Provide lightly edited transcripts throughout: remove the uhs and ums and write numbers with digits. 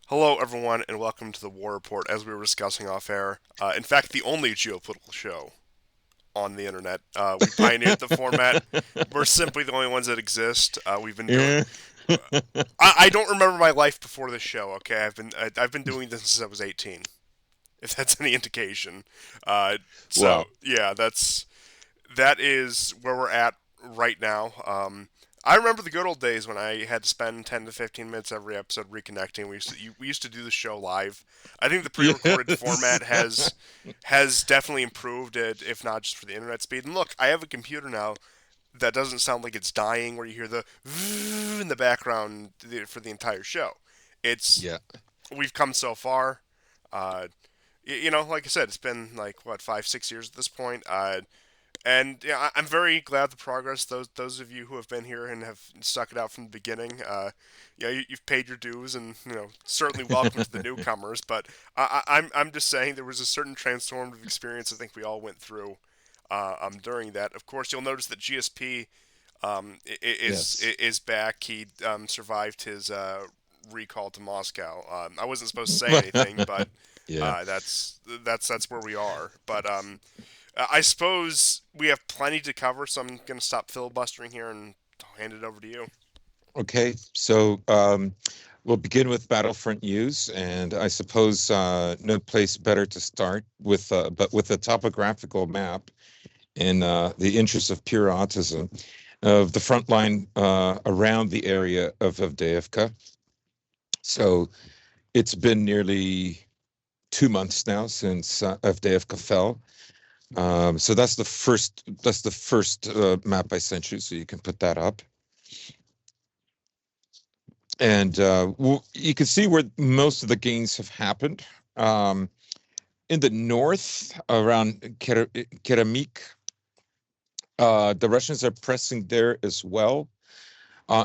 Hello, everyone, and welcome to the War Report. As we were discussing off air, in fact, the only geopolitical show on the internet. We pioneered the format. We're simply the only ones that exist. We've been doing. Yeah. I don't remember my life before this show. Okay, I've been doing this since I was 18. If that's any indication. So Wow. yeah, that is where we're at right now. I remember the good old days when I had to spend 10 to 15 minutes every episode reconnecting. We used to do the show live. I think the pre-recorded Yes. format has definitely improved it, if not just for the internet speed. And look, I have a computer now that doesn't sound like it's dying, where you hear the in the background for the entire show. It's Yeah. We've come so far. Uh, like I said, it's been like what 5, 6 years at this point. And yeah, I'm very glad the progress. Those of you who have been here and have stuck it out from the beginning, you've paid your dues, and certainly welcome to the newcomers. But I'm just saying there was a certain transformative experience I think we all went through during that. Of course, you'll notice that GSP Yes. is back. He survived his recall to Moscow. I wasn't supposed to say anything, but Yeah. that's where we are. But I suppose we have plenty to cover, so I'm going to stop filibustering here and hand it over to you. Okay. So we'll begin with Battlefront news, and I suppose no place better to start but with a topographical map in the interest of pure autism of the front line around the area of Avdiivka. So it's been nearly 2 months now since Avdiivka fell. So that's the first map I sent you, so you can put that up. And you can see where most of the gains have happened. Um, in the north, around Keramik, the Russians are pressing there as well.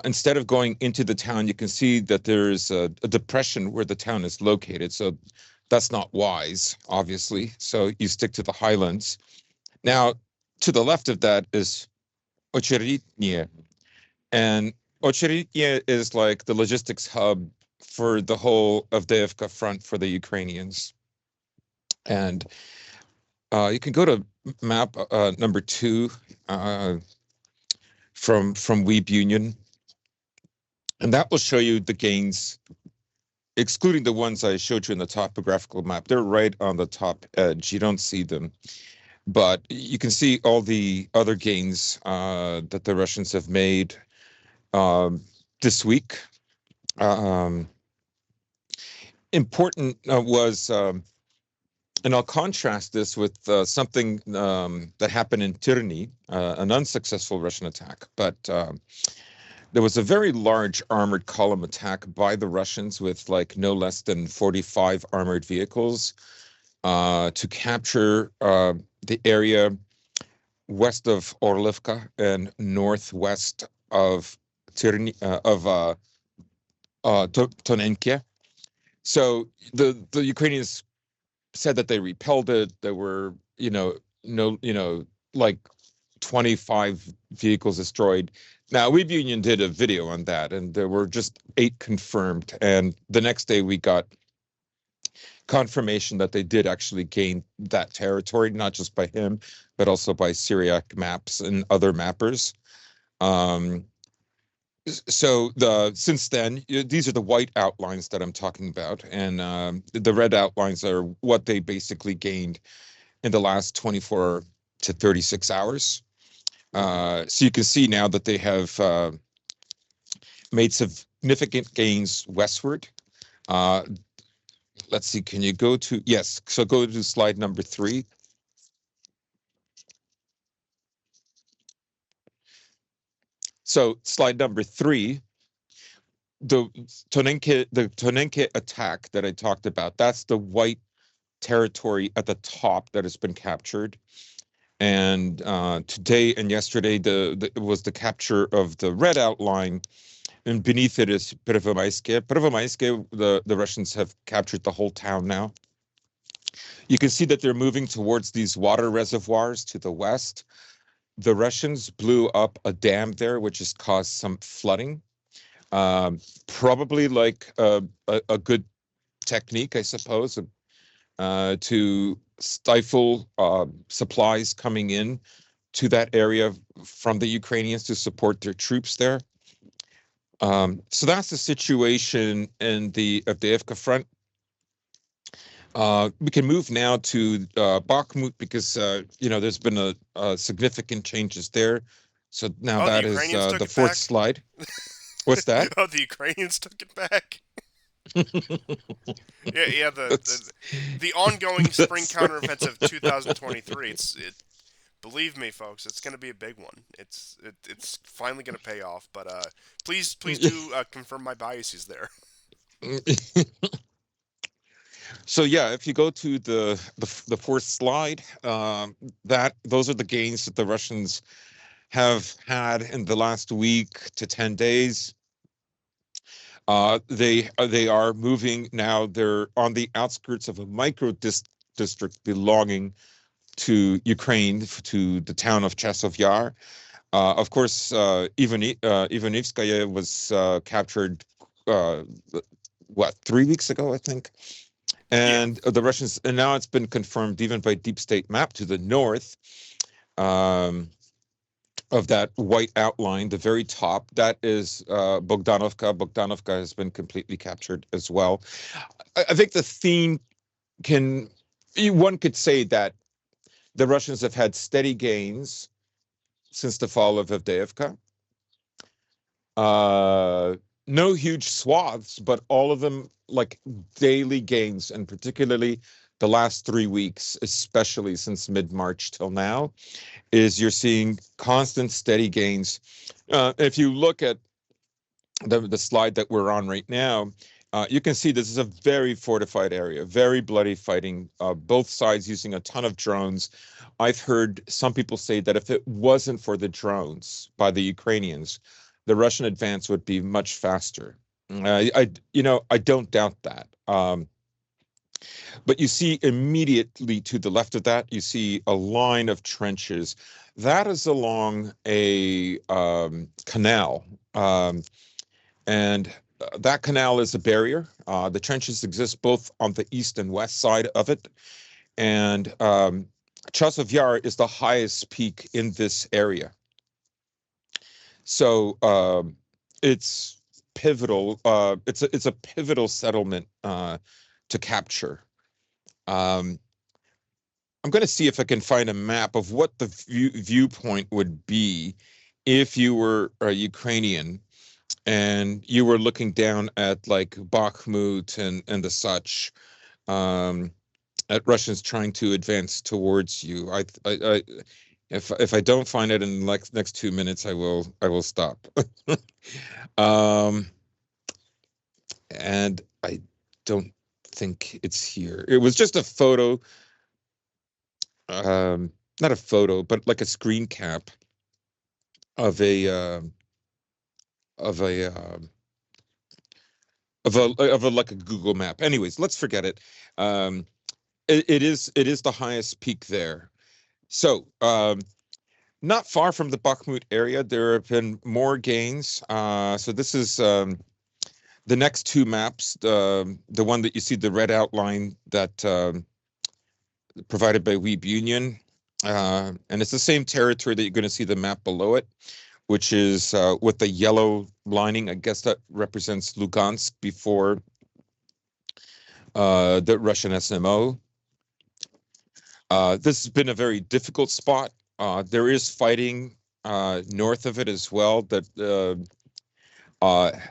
Instead of going into the town, you can see that there's a depression where the town is located. So that's not wise, obviously. So you stick to the highlands. Now, to the left of that is Ocheritnie, and Ocheritnie is like the logistics hub for the whole Avdiivka front for the Ukrainians. And you can go to map number 2 uh, from Weeb Union, and that will show you the gains, excluding the ones I showed you in the topographical map. They're right on the top edge. You don't see them, but you can see all the other gains that the Russians have made um, this week. Um, important was, and I'll contrast this with something that happened in Tyrni, an unsuccessful Russian attack. But there was a very large armored column attack by the Russians with like no less than 45 armored vehicles to capture the area west of Orlivka and northwest of Tyrni, Tonenke. So the Ukrainians said that they repelled it. There were, no, like 25 vehicles destroyed. Now, Weeb Union did a video on that, and there were just 8 confirmed. And the next day, we got confirmation that they did actually gain that territory, not just by him, but also by Syriac maps and other mappers. Um, so since then, these are the white outlines that I'm talking about, and the red outlines are what they basically gained in the last 24 to 36 hours. So you can see now that they have made significant gains westward. Uh, let's see, can you go to, yes, so go to slide number 3. So slide number 3, the Tonenke attack that I talked about, that's the white territory at the top that has been captured. And today and yesterday, it was the capture of the red outline, and beneath it is Pervomaiske. Pervomaiske, the Russians have captured the whole town now. You can see that they're moving towards these water reservoirs to the west. The Russians blew up a dam there, which has caused some flooding. Probably like a good technique, I suppose, to stifle supplies coming in to that area from the Ukrainians to support their troops there. So that's the situation in the Avdiivka front. We can move now to Bakhmut because there's been a significant changes there. So now Oh, the that is Ukrainians took the it fourth back. slide. What's that? Oh, the Ukrainians took it back. Yeah, yeah. that's The ongoing spring that's counteroffensive 2023. Believe me, folks, it's going to be a big one. It's finally going to pay off. But please do confirm my biases there. So yeah, if you go to the fourth slide, that those are the gains that the Russians have had in the last week to 10 days. They are moving now. They're on the outskirts of a district belonging to Ukraine, to the town of Chasov Yar. Of course, Ivanivskaya was captured, uh, 3 weeks ago, I think. Yeah, And the Russians, and now it's been confirmed even by Deep State Map to the north, um, of that white outline, the very top, that is Bogdanovka. Bogdanovka has been completely captured as well. I think the theme can, one could say that the Russians have had steady gains since the fall of Avdiivka. Uh, no huge swaths, but all of them like daily gains, and particularly the last 3 weeks, especially since mid-March till now, is you're seeing constant steady gains. If you look at the slide that we're on right now, you can see this is a very fortified area, very bloody fighting, both sides using a ton of drones. I've heard some people say that if it wasn't for the drones by the Ukrainians, the Russian advance would be much faster. I don't doubt that. But you see immediately to the left of that, you see a line of trenches. That is along a canal. And that canal is a barrier. The trenches exist both on the east and west side of it. And Chasov Yar is the highest peak in this area. So it's pivotal. It's a pivotal settlement to capture. Um, I'm going to see if I can find a map of what the viewpoint would be if you were a Ukrainian and you were looking down at like Bakhmut and the such, um, at Russians trying to advance towards you. If I don't find it in the next 2 minutes, I will stop. um, and I don't think it's here. It was just a photo, not a photo, but like a screen cap of a of a of a like a Google map. Anyways, let's forget it. Um, it is the highest peak there. So not far from the Bakhmut area, there have been more gains. So this is the next two maps. The one that you see, the red outline that provided by Weeb Union, and it's the same territory that you're going to see the map below it, which is with the yellow lining. I guess that represents Lugansk before the Russian SMO. This has been a very difficult spot. There is fighting north of it as well that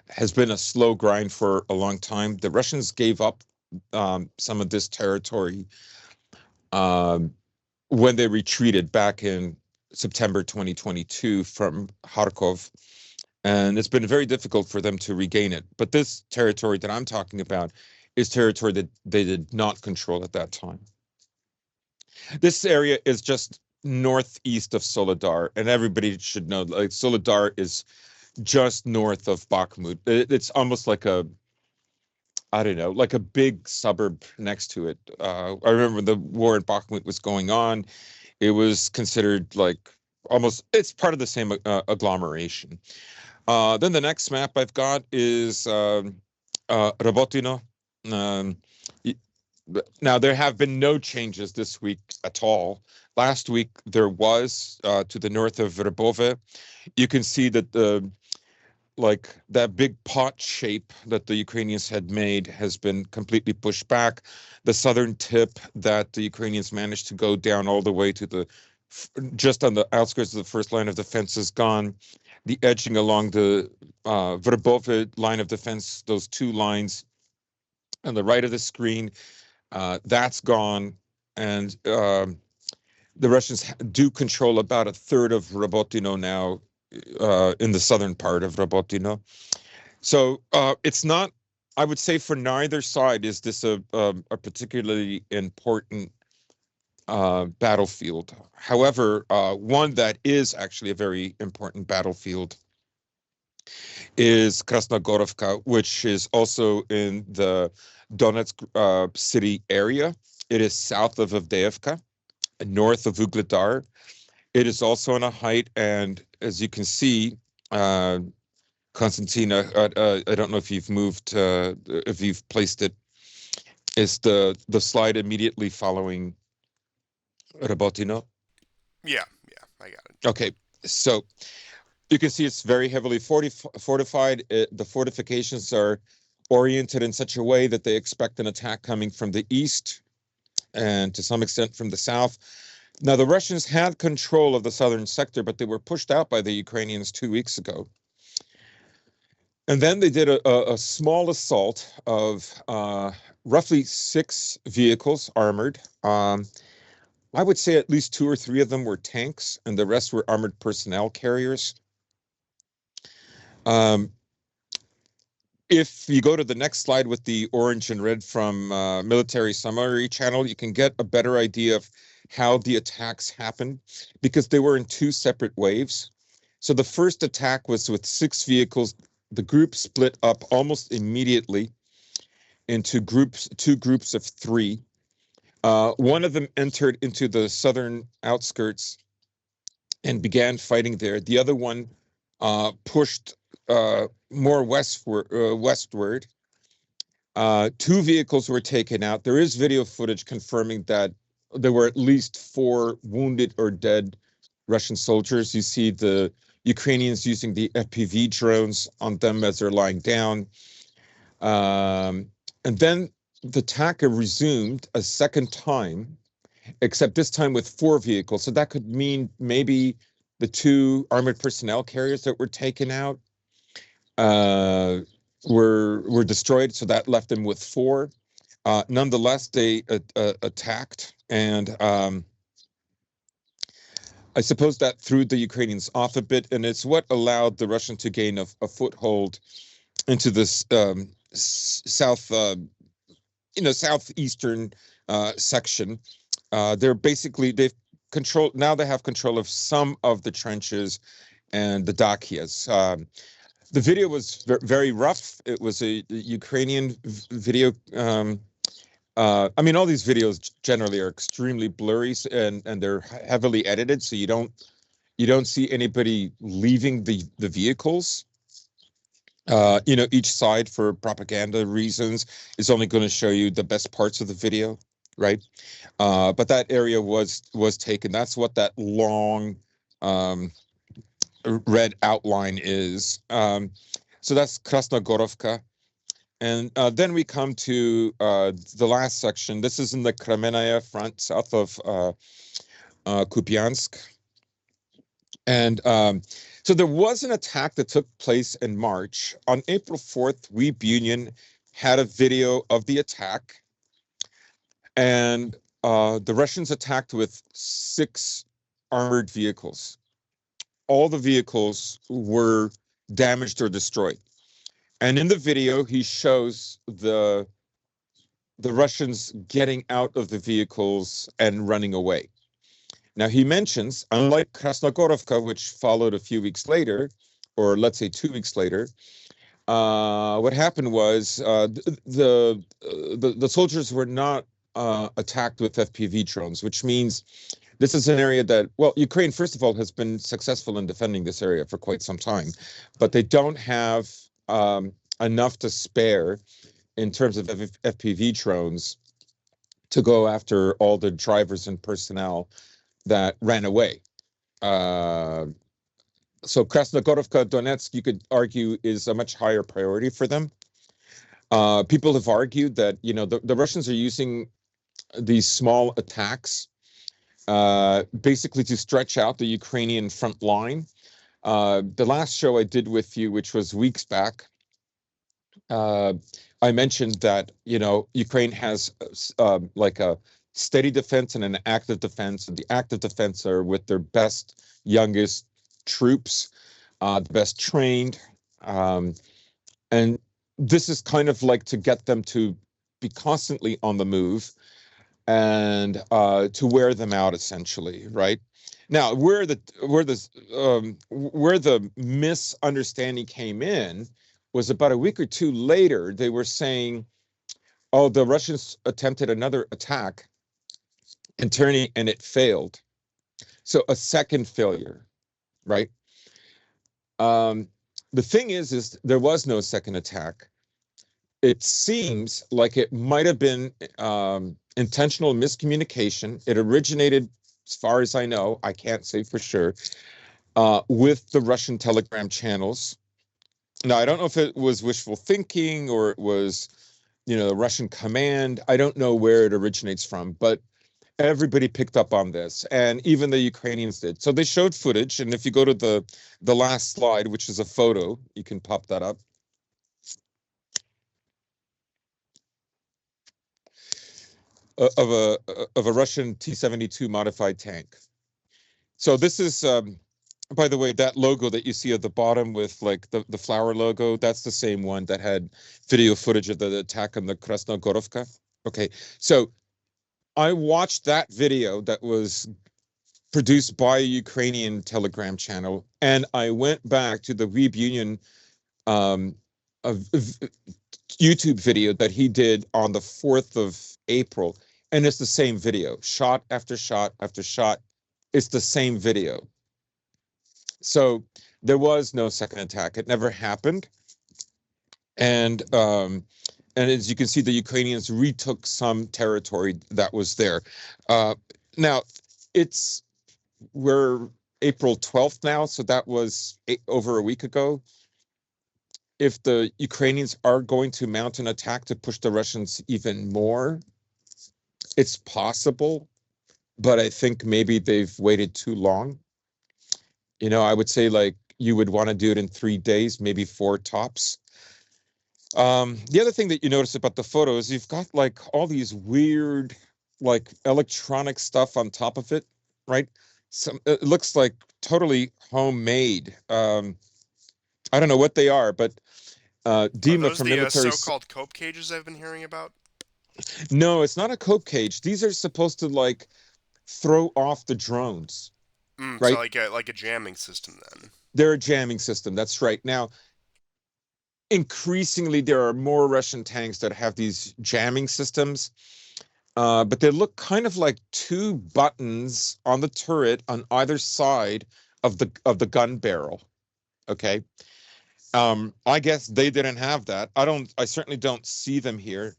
has been a slow grind for a long time. The Russians gave up some of this territory um, when they retreated back in September 2022 from Kharkov, and it's been very difficult for them to regain it. But this territory that I'm talking about is territory that they did not control at that time. This area is just northeast of Solidar, and everybody should know, like, Solidar is just north of Bakhmut. It's almost like I don't know, like a big suburb next to it. I remember when the war in Bakhmut was going on, it was considered like almost, it's part of the same agglomeration. Then the next map I've got is Robotino. Um, Now, there have been no changes this week at all. Last week, there was to the north of Verbove. You can see that that big pot shape that the Ukrainians had made has been completely pushed back. The southern tip that the Ukrainians managed to go down all the way to just on the outskirts of the first line of defense is gone. The edging along the Verbove line of defense, those two lines on the right of the screen, that's gone. And the Russians do control about a third of Robotino now in the southern part of Robotino. So it's not, I would say, for neither side is this a particularly important battlefield. However, one that is actually a very important battlefield is Krasnogorovka, which is also in the Donetsk city area. It is south of Avdiivka, north of Ugledar. It is also on a height, and as you can see, Konstantina, I don't know if you've moved, if you've placed it. It's the slide immediately following Robotino. Yeah, yeah, I got it. Okay, so you can see it's very heavily fortified. The fortifications are oriented in such a way that they expect an attack coming from the east and to some extent from the south. Now, the Russians had control of the southern sector, but they were pushed out by the Ukrainians 2 weeks ago. And then they did a small assault of roughly 6 vehicles armored. I would say at least 2 or 3 of them were tanks, and the rest were armored personnel carriers. Um, if you go to the next slide with the orange and red from Military Summary Channel, you can get a better idea of how the attacks happened, because they were in 2 separate waves. So the first attack was with 6 vehicles. The group split up almost immediately into 2 groups of 3. One of them entered into the southern outskirts and began fighting there. The other one pushed more westward. 2 vehicles were taken out. There is video footage confirming that there were at least 4 wounded or dead Russian soldiers. You see the Ukrainians using the FPV drones on them as they're lying down. And then the attack resumed a second time, except this time with 4 vehicles. So that could mean maybe the 2 armored personnel carriers that were taken out were destroyed. So that left them with 4. Nonetheless, they attacked, and I suppose that threw the Ukrainians off a bit, and it's what allowed the Russians to gain a foothold into this southeastern section. They've control now. They have control of some of the trenches and the dakias. The video was very rough. It was a Ukrainian video. I mean, all these videos generally are extremely blurry, and they're heavily edited, so you don't see anybody leaving the vehicles. Each side, for propaganda reasons, is only going to show you the best parts of the video, right? But that area was taken. That's what that long red outline is. So that's Krasnogorovka. And then we come to the last section. This is in the Kremenaya front, south of Kupiansk. And so there was an attack that took place in March. On April 4th, Weeb Union had a video of the attack. And the Russians attacked with 6 armored vehicles. All the vehicles were damaged or destroyed. And in the video, he shows the Russians getting out of the vehicles and running away. Now, he mentions, unlike Krasnogorovka, which followed a few weeks later, or let's say 2 weeks later, what happened was the soldiers were not attacked with FPV drones, which means this is an area that, well, Ukraine, first of all, has been successful in defending this area for quite some time, but they don't have enough to spare in terms of FPV drones to go after all the drivers and personnel that ran away. Uh, so Krasnogorovka, Donetsk, you could argue, is a much higher priority for them. People have argued that the Russians are using these small attacks basically to stretch out the Ukrainian front line. The last show I did with you, which was weeks back, uh, I mentioned that Ukraine has like a steady defense and an active defense, and the active defense are with their best, youngest troops, the best trained, um, and this is kind of like to get them to be constantly on the move and to wear them out, essentially, right? Now, where the misunderstanding came in was about a week or two later. They were saying, "Oh, the Russians attempted another attack and it failed." So a second failure, right? Um, the thing is there was no second attack. It seems like it might have been intentional miscommunication. It originated, as far as I know, I can't say for sure, with the Russian Telegram channels. Now, I don't know if it was wishful thinking or it was, the Russian command. I don't know where it originates from, but everybody picked up on this, and even the Ukrainians did. So they showed footage, and if you go to the last slide, which is a photo, you can pop that up. Of a Russian T-72 modified tank. So this is, by the way, that logo that you see at the bottom with like the flower logo, that's the same one that had video footage of the attack on the Krasnogorovka. Okay, so I watched that video that was produced by a Ukrainian Telegram channel, and I went back to the Weeb Union um, YouTube video that he did on the 4th of April, and it's the same video, shot after shot after shot. It's the same video. So there was no second attack. It never happened. And as you can see, the Ukrainians retook some territory that was there. Now, it's we're April 12th now, so that was over a week ago. If the Ukrainians are going to mount an attack to push the Russians even more, it's possible, but I think maybe they've waited too long. I would say like you would want to do it in 3 days, maybe 4 tops. The other thing that you notice about the photo is you've got like all these weird, like electronic stuff on top of it, right? It looks like totally homemade. I don't know what they are, but Are Dima those from the military. so-called cope cages I've been hearing about? No, it's not a cope cage. These are supposed to like throw off the drones, So right? like a jamming system then. They're a jamming system. That's right. Now, increasingly, there are more Russian tanks that have these jamming systems, but they look kind of like two buttons on the turret on either side of the gun barrel. Okay. I guess they didn't have that. I certainly don't see them here.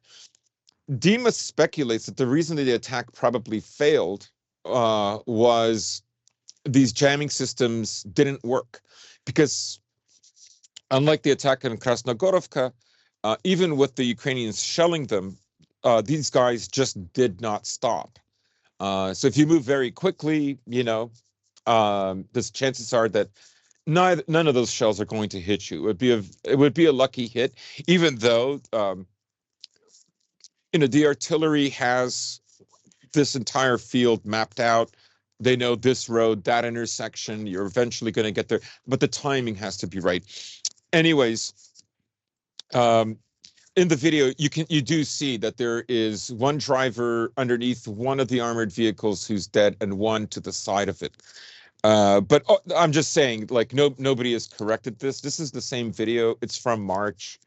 Dima speculates that the reason that the attack probably failed was these jamming systems didn't work because unlike the attack in Krasnogorovka, even with the Ukrainians shelling them, these guys just did not stop. So if you move very quickly, there's chances are that none of those shells are going to hit you. It would be a lucky hit, even though the artillery has this entire field mapped out. They know this road, that intersection. You're eventually going to get there, but the timing has to be right. Anyways, um, in the video, you do see that there is one driver underneath one of the armored vehicles who's dead, and one to the side of it. But I'm just saying, like, nobody has corrected this. This is the same video. It's from March.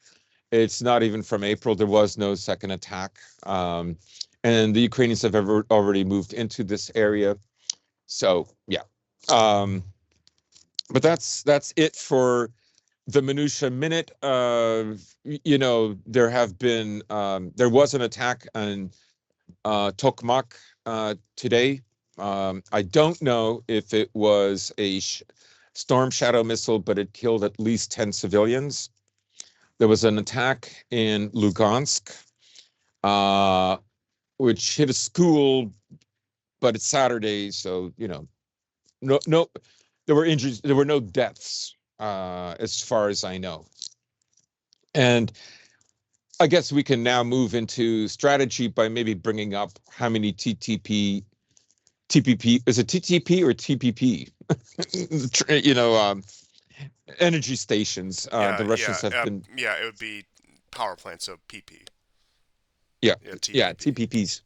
It's not even from April. There was no second attack. And the Ukrainians have already moved into this area. So yeah. But that's it for the minutia minute. There was an attack on Tokmak today. I don't know if it was a Storm Shadow missile, but it killed at least 10 civilians. There was an attack in Lugansk, uh, which hit a school, but it's Saturday, so no, there were injuries. There were no deaths, as far as I know. And I guess we can now move into strategy by maybe bringing up how many TPP, is it TTP or TPP? Energy stations. The Russians have been, Yeah. It would be power plant, so PP. yeah, Yeah, yeah, TPP. TPPs.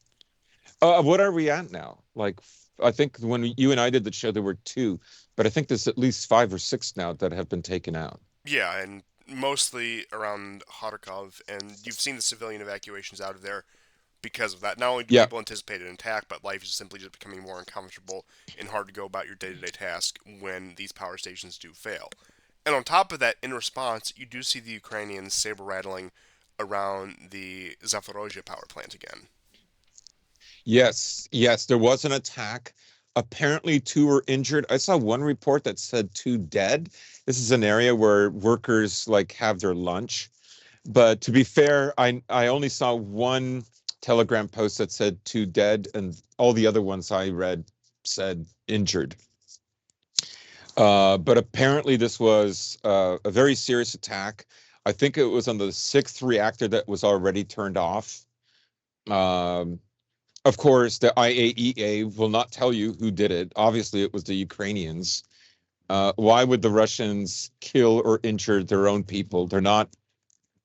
What are we at now? Like, I think when you and I did the show, there were two, but I think there's at least five or six now that have been taken out. Yeah, and mostly around Kharkov, and you've seen the civilian evacuations out of there because of that. Not only do Yeah. people anticipate an attack, but life is simply just becoming more uncomfortable and hard to go about your day-to-day task when these power stations do fail. And on top of that, in response, you do see the Ukrainians saber rattling around the Zaporozhye power plant again. Yes, yes, there was an attack. Apparently, two were injured. I saw one report that said two dead. This is an area where workers like have their lunch. But to be fair, I only saw one Telegram post that said two dead, and all the other ones I read said injured. But apparently, this was a very serious attack. I think it was on the sixth reactor that was already turned off. Um, of course, the IAEA will not tell you who did it. Obviously, it was the Ukrainians. Why would the Russians kill or injure their own people? They're not,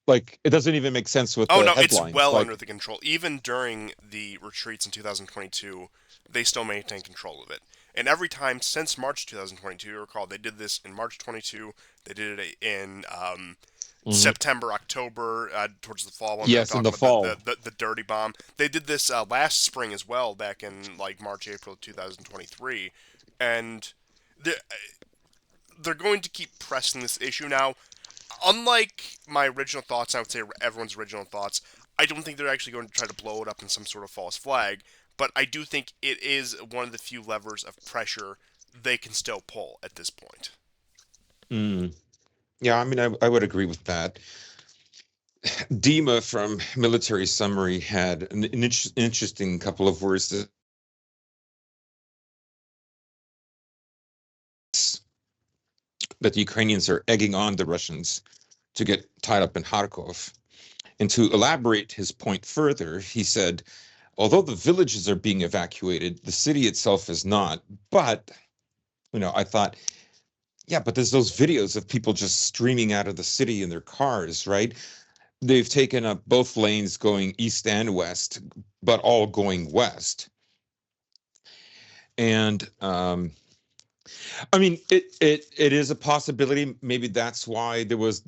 like, it doesn't even make sense with Oh the no, it's headlines. well under Like, the control. Even during the retreats in 2022, they still maintain control of it. And every time since March 2022, you recall they did this in March 22. They did it in mhm. September, October, towards the fall when they were Yes, in talking the about fall. the dirty bomb. They did this last spring as well, back in like March, April 2023, and they're, they're going to keep pressing this issue now. Unlike my original thoughts, I would say everyone's original thoughts, I don't think they're actually going to try to blow it up in some sort of false flag, but I do think it is one of the few levers of pressure they can still pull at this point. Mm. Yeah, I mean, I would agree with that. Dima from Military Summary had an interesting couple of words that the Ukrainians are egging on the Russians to get tied up in Kharkov. And to elaborate his point further, he said, although the villages are being evacuated, the city itself is not. But, I thought, yeah, but there's those videos of people just streaming out of the city in their cars, right? They've taken up both lanes going east and west, but all going west. And I mean, it is a possibility. Maybe that's why there was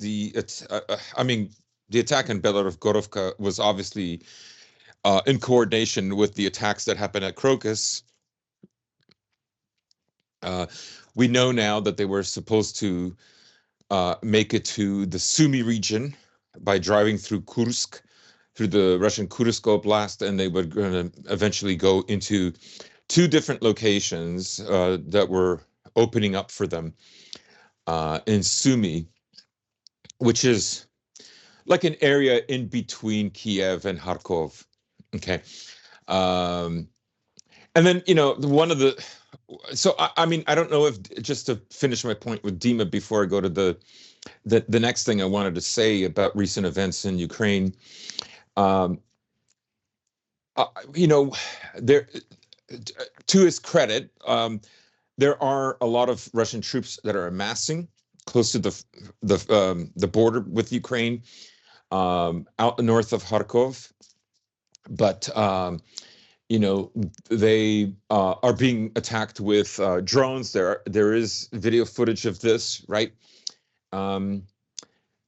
I mean, the attack in Gorovka was obviously in coordination with the attacks that happened at Crocus. Uh, we know now that they were supposed to make it to the Sumy region by driving through Kursk, through the Russian Kursk Oblast, and they were going to eventually go into two different locations that were opening up for them in Sumy, which is like an area in between Kiev and Kharkov. Okay. Um, and then, one of the, so I mean, I don't know if, just to finish my point with Dima before I go to the next thing I wanted to say about recent events in Ukraine. Um, uh, you know, there, to his credit, there are a lot of Russian troops that are amassing close to the border with Ukraine, out north of Kharkov. But you know, they are being attacked with drones. There is video footage of this, right? Um,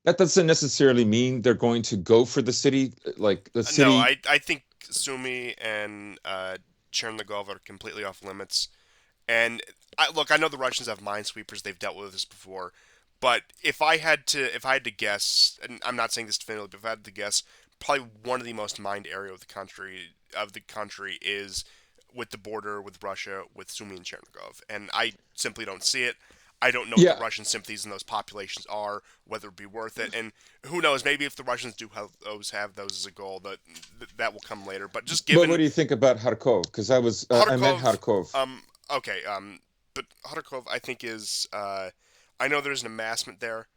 that doesn't necessarily mean they're going to go for the city. Like the No, city, I think Sumi and Chernigov are completely off limits. And look, I know the Russians have minesweepers; they've dealt with this before. But if I had to guess, and I'm not saying this definitively, but if I had to guess, probably one of the most mined area of the country is with the border with Russia, with Sumy and Chernigov, and I simply don't see it. I don't know what the Yeah, Russian sympathies in those populations are, whether it be worth it, and who knows? Maybe if the Russians do have those as a goal, that will come later. But just but what given do you think about Kharkov? Because I met Kharkov, Kharkov. okay, but Kharkov, I think is, I know there's an amassment there.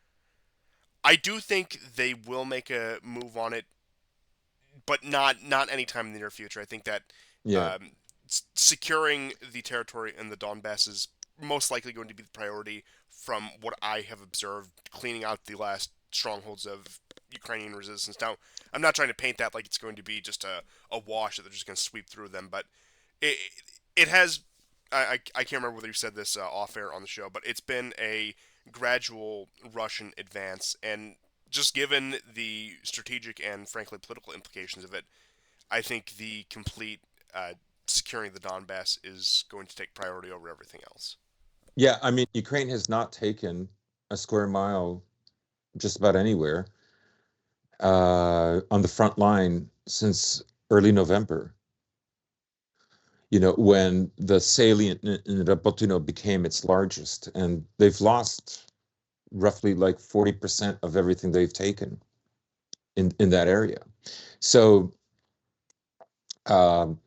I do think they will make a move on it, but not anytime in the near future. I think that Yeah, um, securing the territory in the Donbass is most likely going to be the priority from what I have observed, cleaning out the last strongholds of Ukrainian resistance. Now, I'm not trying to paint that like it's going to be just a wash that they're just going to sweep through them, but it it has. I can't remember whether you said this off air on the show, but it's been a gradual Russian advance, and just given the strategic and frankly political implications of it, I think the complete securing the Donbass is going to take priority over everything else. yeah. I mean, Ukraine has not taken a square mile just about anywhere on the front line since early November. When the salient in Robotino became its largest, and they've lost roughly like 40% of everything they've taken in that area. So, um,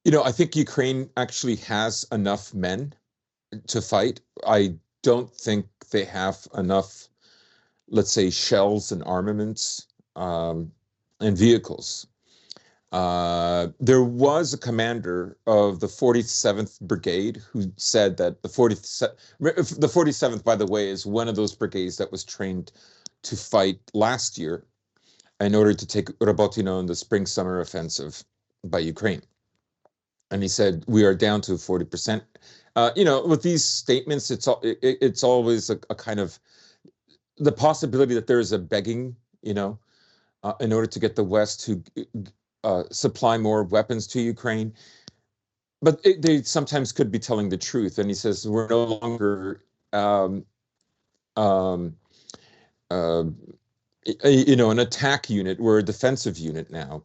I think Ukraine actually has enough men to fight. I don't think they have enough, let's say, shells and armaments and vehicles. There was a commander of the 47th Brigade who said that the 47th, by the way, is one of those brigades that was trained to fight last year in order to take Robotino in the spring-summer offensive by Ukraine. And he said, we are down to 40%. With these statements, it's always a kind of the possibility that there is a begging, in order to get the West to supply more weapons to Ukraine. But they sometimes could be telling the truth. And he says, we're no longer, um, um, uh, an attack unit. We're a defensive unit now.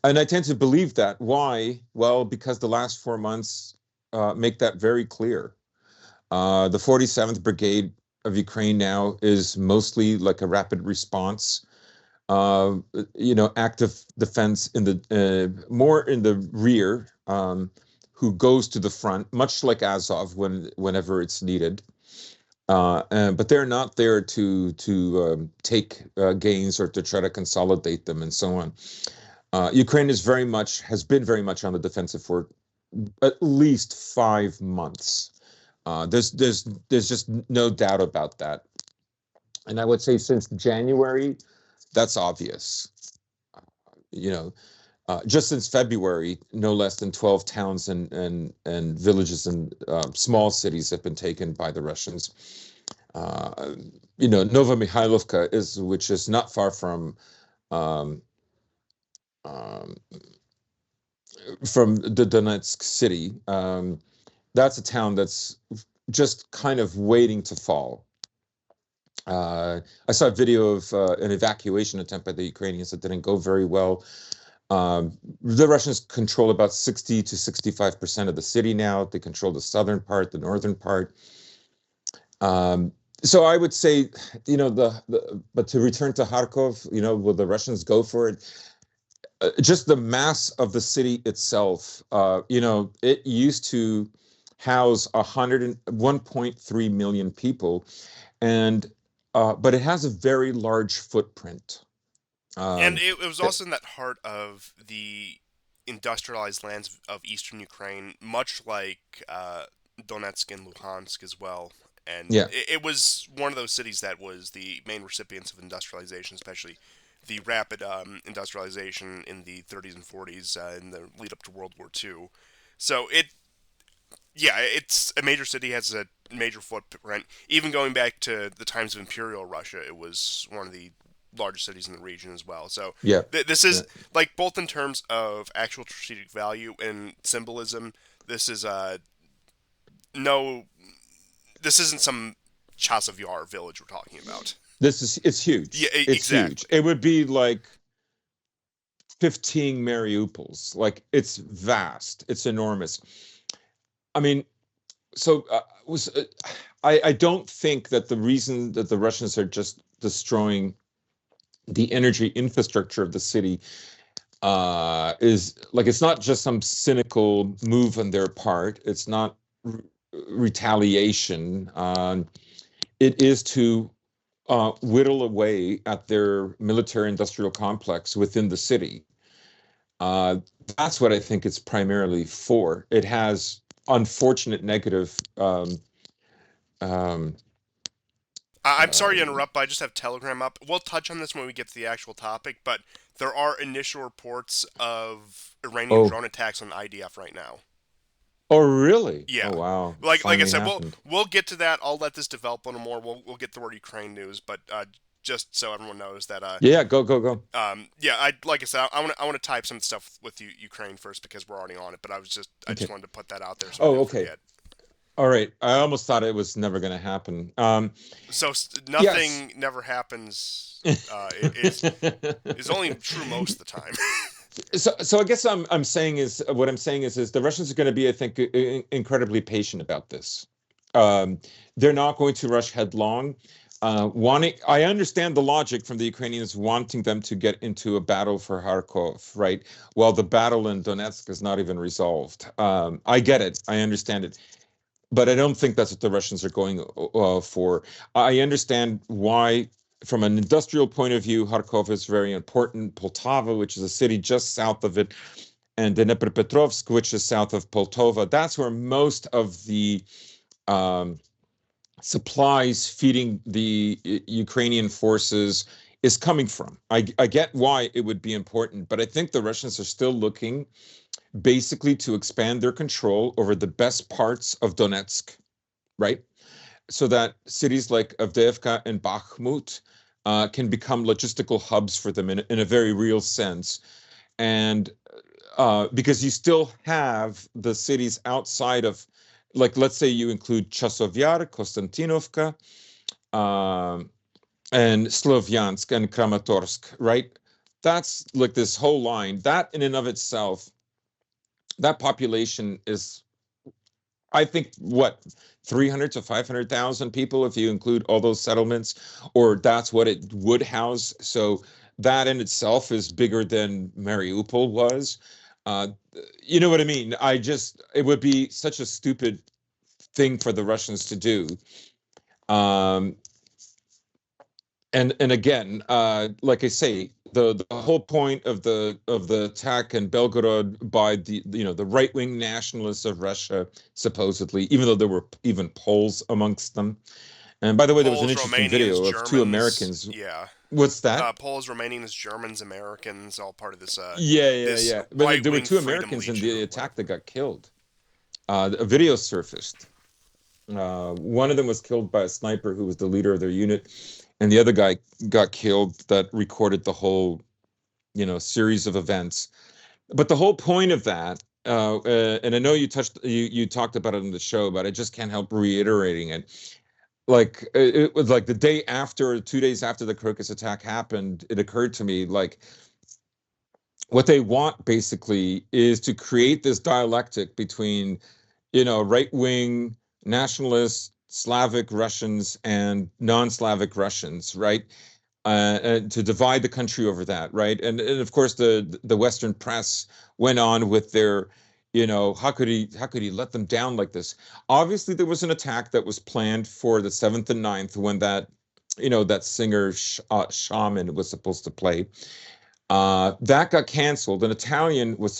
And I tend to believe that. Why? Well, because the last 4 months make that very clear. The 47th Brigade of Ukraine now is mostly like a rapid response, active defense in the more in the rear, who goes to the front, much like Azov whenever it's needed. But they're not there to take gains or to try to consolidate them and so on. Ukraine has been very much on the defensive for at least 5 months. There's just no doubt about that. And I would say since January, that's obvious. You know, just since February, no less than 12 towns and villages and small cities have been taken by the Russians. Uh, Nova Mikhailovka which is not far um, um, from the Donetsk city. That's a town that's just kind of waiting to fall. I saw a video of an evacuation attempt by the Ukrainians that didn't go very well. The Russians control about 60 to 65% of the city now. They control the southern part, the northern part. Um, so I would say, but to return to Kharkov, will the Russians go for it? Just the mass of the city itself. It used to house 101.3 million people, and but it has a very large footprint. And Um, it was also in that heart of the industrialized lands of eastern Ukraine, much like Donetsk and Luhansk as well. And yeah, it was one of those cities that was the main recipients of industrialization, especially the rapid industrialization in the 30s and 40s in the lead up to World War II. So yeah, it's a major city, has a major footprint. Even going back to the times of Imperial Russia, it was one of the largest cities in the region as well. So yeah, this yeah. is like both in terms of actual strategic value and symbolism. This is no, this isn't some Chasov Yar village we're talking about. It's Yeah, huge. It's huge. exactly. It would be like 15 Mariupols. Like it's vast. It's enormous. I mean, so was I don't think that the reason that the Russians are just destroying the energy infrastructure of the city is like it's not just some cynical move on their part. It's not retaliation. It is to whittle away at their military industrial complex within the city. Uh, that's what I think it's primarily for. It has unfortunate negative um, I'm sorry to uh, interrupt, but I just have Telegram up. We'll touch on this when we get to the actual topic, but there are initial reports of Iranian oh, drone attacks on IDF right now. oh, really? Yeah, Oh, wow. like I Finally said, happened. we'll get to that. I'll let this develop a little more. We'll get the word Ukraine news, but just so everyone knows that Yeah, go, go, go. yeah, I like I said, I want to type some stuff with Ukraine first because we're already on it. But I just Okay. wanted to put that out there so I Oh, didn't okay. forget. All right. I almost thought it was never going to happen. So Yes. nothing never happens. Is only true most of the time. So I guess I'm saying is what I'm saying is the Russians are going to be, I think, incredibly patient about this. Um, they're not going to rush headlong. I understand the logic from the Ukrainians wanting them to get into a battle for Kharkov, right? While the battle in Donetsk is not even resolved. I get it. I understand it. But I don't think that's what the Russians are going for. I understand why, from an industrial point of view, Kharkov is very important. Poltava, which is a city just south of it, and Dnipropetrovsk, which is south of Poltava, that's where most of the um, supplies feeding the Ukrainian forces is coming from. I get why it would be important, but I think the Russians are still looking basically to expand their control over the best parts of Donetsk, right? So that cities like Avdiivka and Bakhmut can become logistical hubs for them in a very real sense. And because you still have the cities outside of, like, let's say you include Chasovyar, Konstantinovka, um, and Slovyansk and Kramatorsk, right? That's like this whole line. That in and of itself, that population is, I think, what, 300 to 500,000 people if you include all those settlements, or that's what it would house. So that in itself is bigger than Mariupol was. Uh, you know what I mean? It would be such a stupid thing for the Russians to do. Um, and again, like I say, the whole point of the attack in Belgorod by the right wing nationalists of Russia, supposedly, even though there were even Poles amongst them. And by the way, there was an Poles, interesting Romanians, video of two Germans, Americans. yeah. What's that? Poles, Romanians, Germans, Americans, all part of Yeah, yeah, this yeah. But right there were wing two freedom Americans in legion the or attack that whatever. got killed. A video surfaced. One of them was killed by a sniper who was the leader of their unit, and the other guy got killed that recorded the whole series of events. But the whole point of that, and I know you talked about it in the show, but I just can't help reiterating it. Like it was like the day after, 2 days after the Crocus attack happened, it occurred to me like what they want basically is to create this dialectic between right wing nationalists, Slavic Russians, and non-Slavic Russians, right? To divide the country over that, right? And of course, the Western press went on with their, how could he let them down like this? Obviously, there was an attack that was planned for the 7th and 9th when that singer Shaman was supposed to play. That got canceled. An Italian was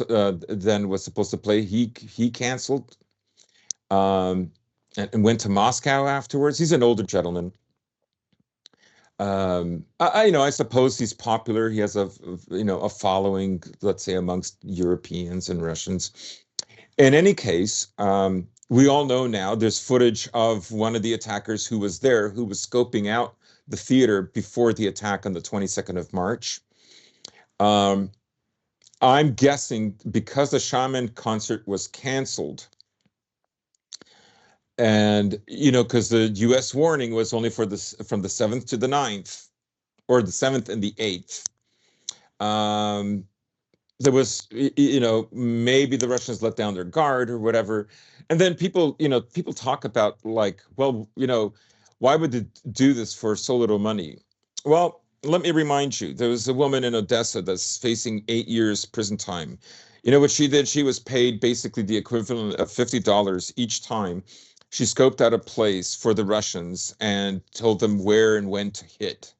supposed to play. He canceled um, and went to Moscow afterwards. He's an older gentleman. I suppose he's popular. He has a following, let's say, amongst Europeans and Russians. In any case, we all know now there's footage of one of the attackers who was there, who was scoping out the theater before the attack on the 22nd of March. Um, I'm guessing because the Shaman concert was canceled, And because the U.S. warning was only for this from the 7th to the 9th, or the 7th and the 8th. Um, there was, maybe the Russians let down their guard or whatever. And then people talk about, like, well, why would they do this for so little money? Well, let me remind you, there was a woman in Odessa that's facing 8 years prison time. You know what she did? She was paid basically the equivalent of $50 each time. She scoped out a place for the Russians and told them where and when to hit.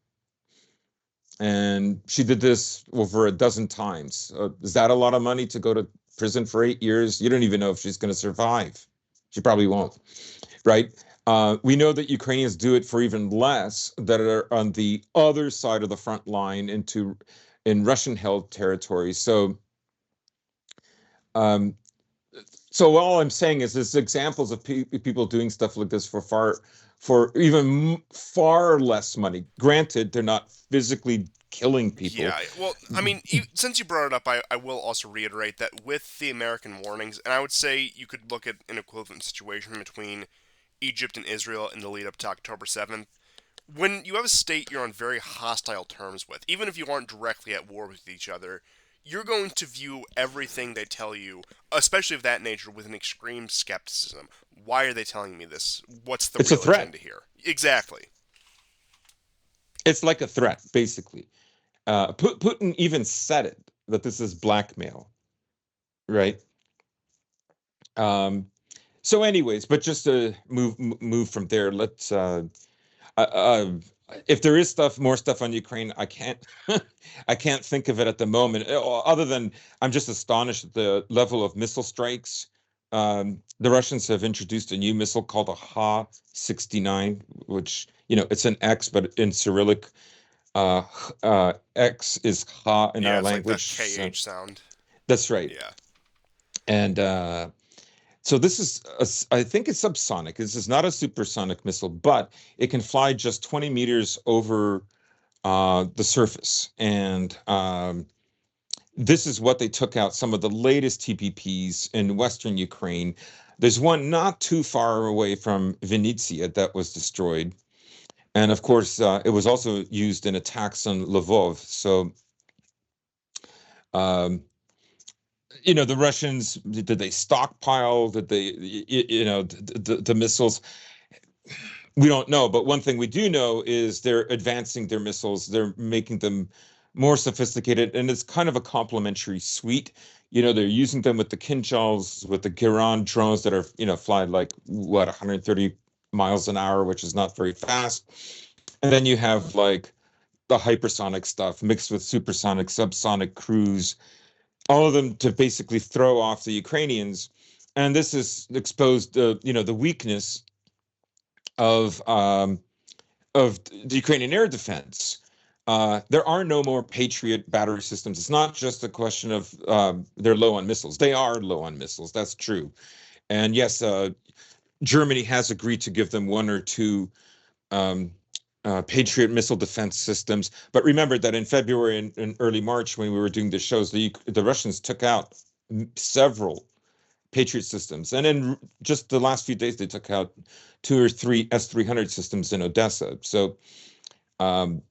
And she did this over a dozen times. Is that a lot of money to go to prison for 8 years? You don't even know if she's going to survive. She probably won't, right? We know that Ukrainians do it for even less, that are on the other side of the front line in Russian-held territory. Um, so all I'm saying is there's examples of people doing stuff like this for even far less money. Granted, they're not physically killing people. Yeah, well, I mean, since you brought it up, I will also reiterate that with the American warnings, and I would say you could look at an equivalent situation between Egypt and Israel in the lead up to October 7th. When you have a state you're on very hostile terms with, even if you aren't directly at war with each other, you're going to view everything they tell you, especially of that nature, with an extreme skepticism. Why are they telling me this? What's the It's a real threat. agenda here? Exactly. It's like a threat, basically. Putin even said it, that this is blackmail, right? Um, so, anyways, but just to move from there, let's. Uh, uh, if there is more stuff on Ukraine, I can't, I can't think of it at the moment. Other than I'm just astonished at the level of missile strikes. The Russians have introduced a new missile called a Ha-69, which it's an X, but in Cyrillic, uh, X is Ha in Yeah, our it's like that language. So KH sound. that's right. Yeah. And so this is, I think it's subsonic. This is not a supersonic missile, but it can fly just 20 meters over the surface. And this is what they took out some of the latest TPPs in Western Ukraine. There's one not too far away from Vinnytsia that was destroyed. And of course, it was also used in attacks on Lvov. So, um, the Russians, did they stockpile? Did they, the missiles? We don't know, but one thing we do know is they're advancing their missiles. They're making them more sophisticated, and it's kind of a complementary suite. They're using them with the Kinjals, with the Giron drones that are, fly like what 130 miles an hour, which is not very fast. And then you have like the hypersonic stuff mixed with supersonic, subsonic cruise, all of them to basically throw off the Ukrainians. And this has exposed, the weakness of um, of the Ukrainian air defense. There are no more Patriot battery systems. It's not just a question of they're low on missiles. They are low on missiles. That's true. And yes, Germany has agreed to give them one or two um, Patriot missile defense systems. But remember that in February and early March, when we were doing the shows, the Russians took out several Patriot systems. And in just the last few days, they took out two or three S-300 systems in Odessa. So um,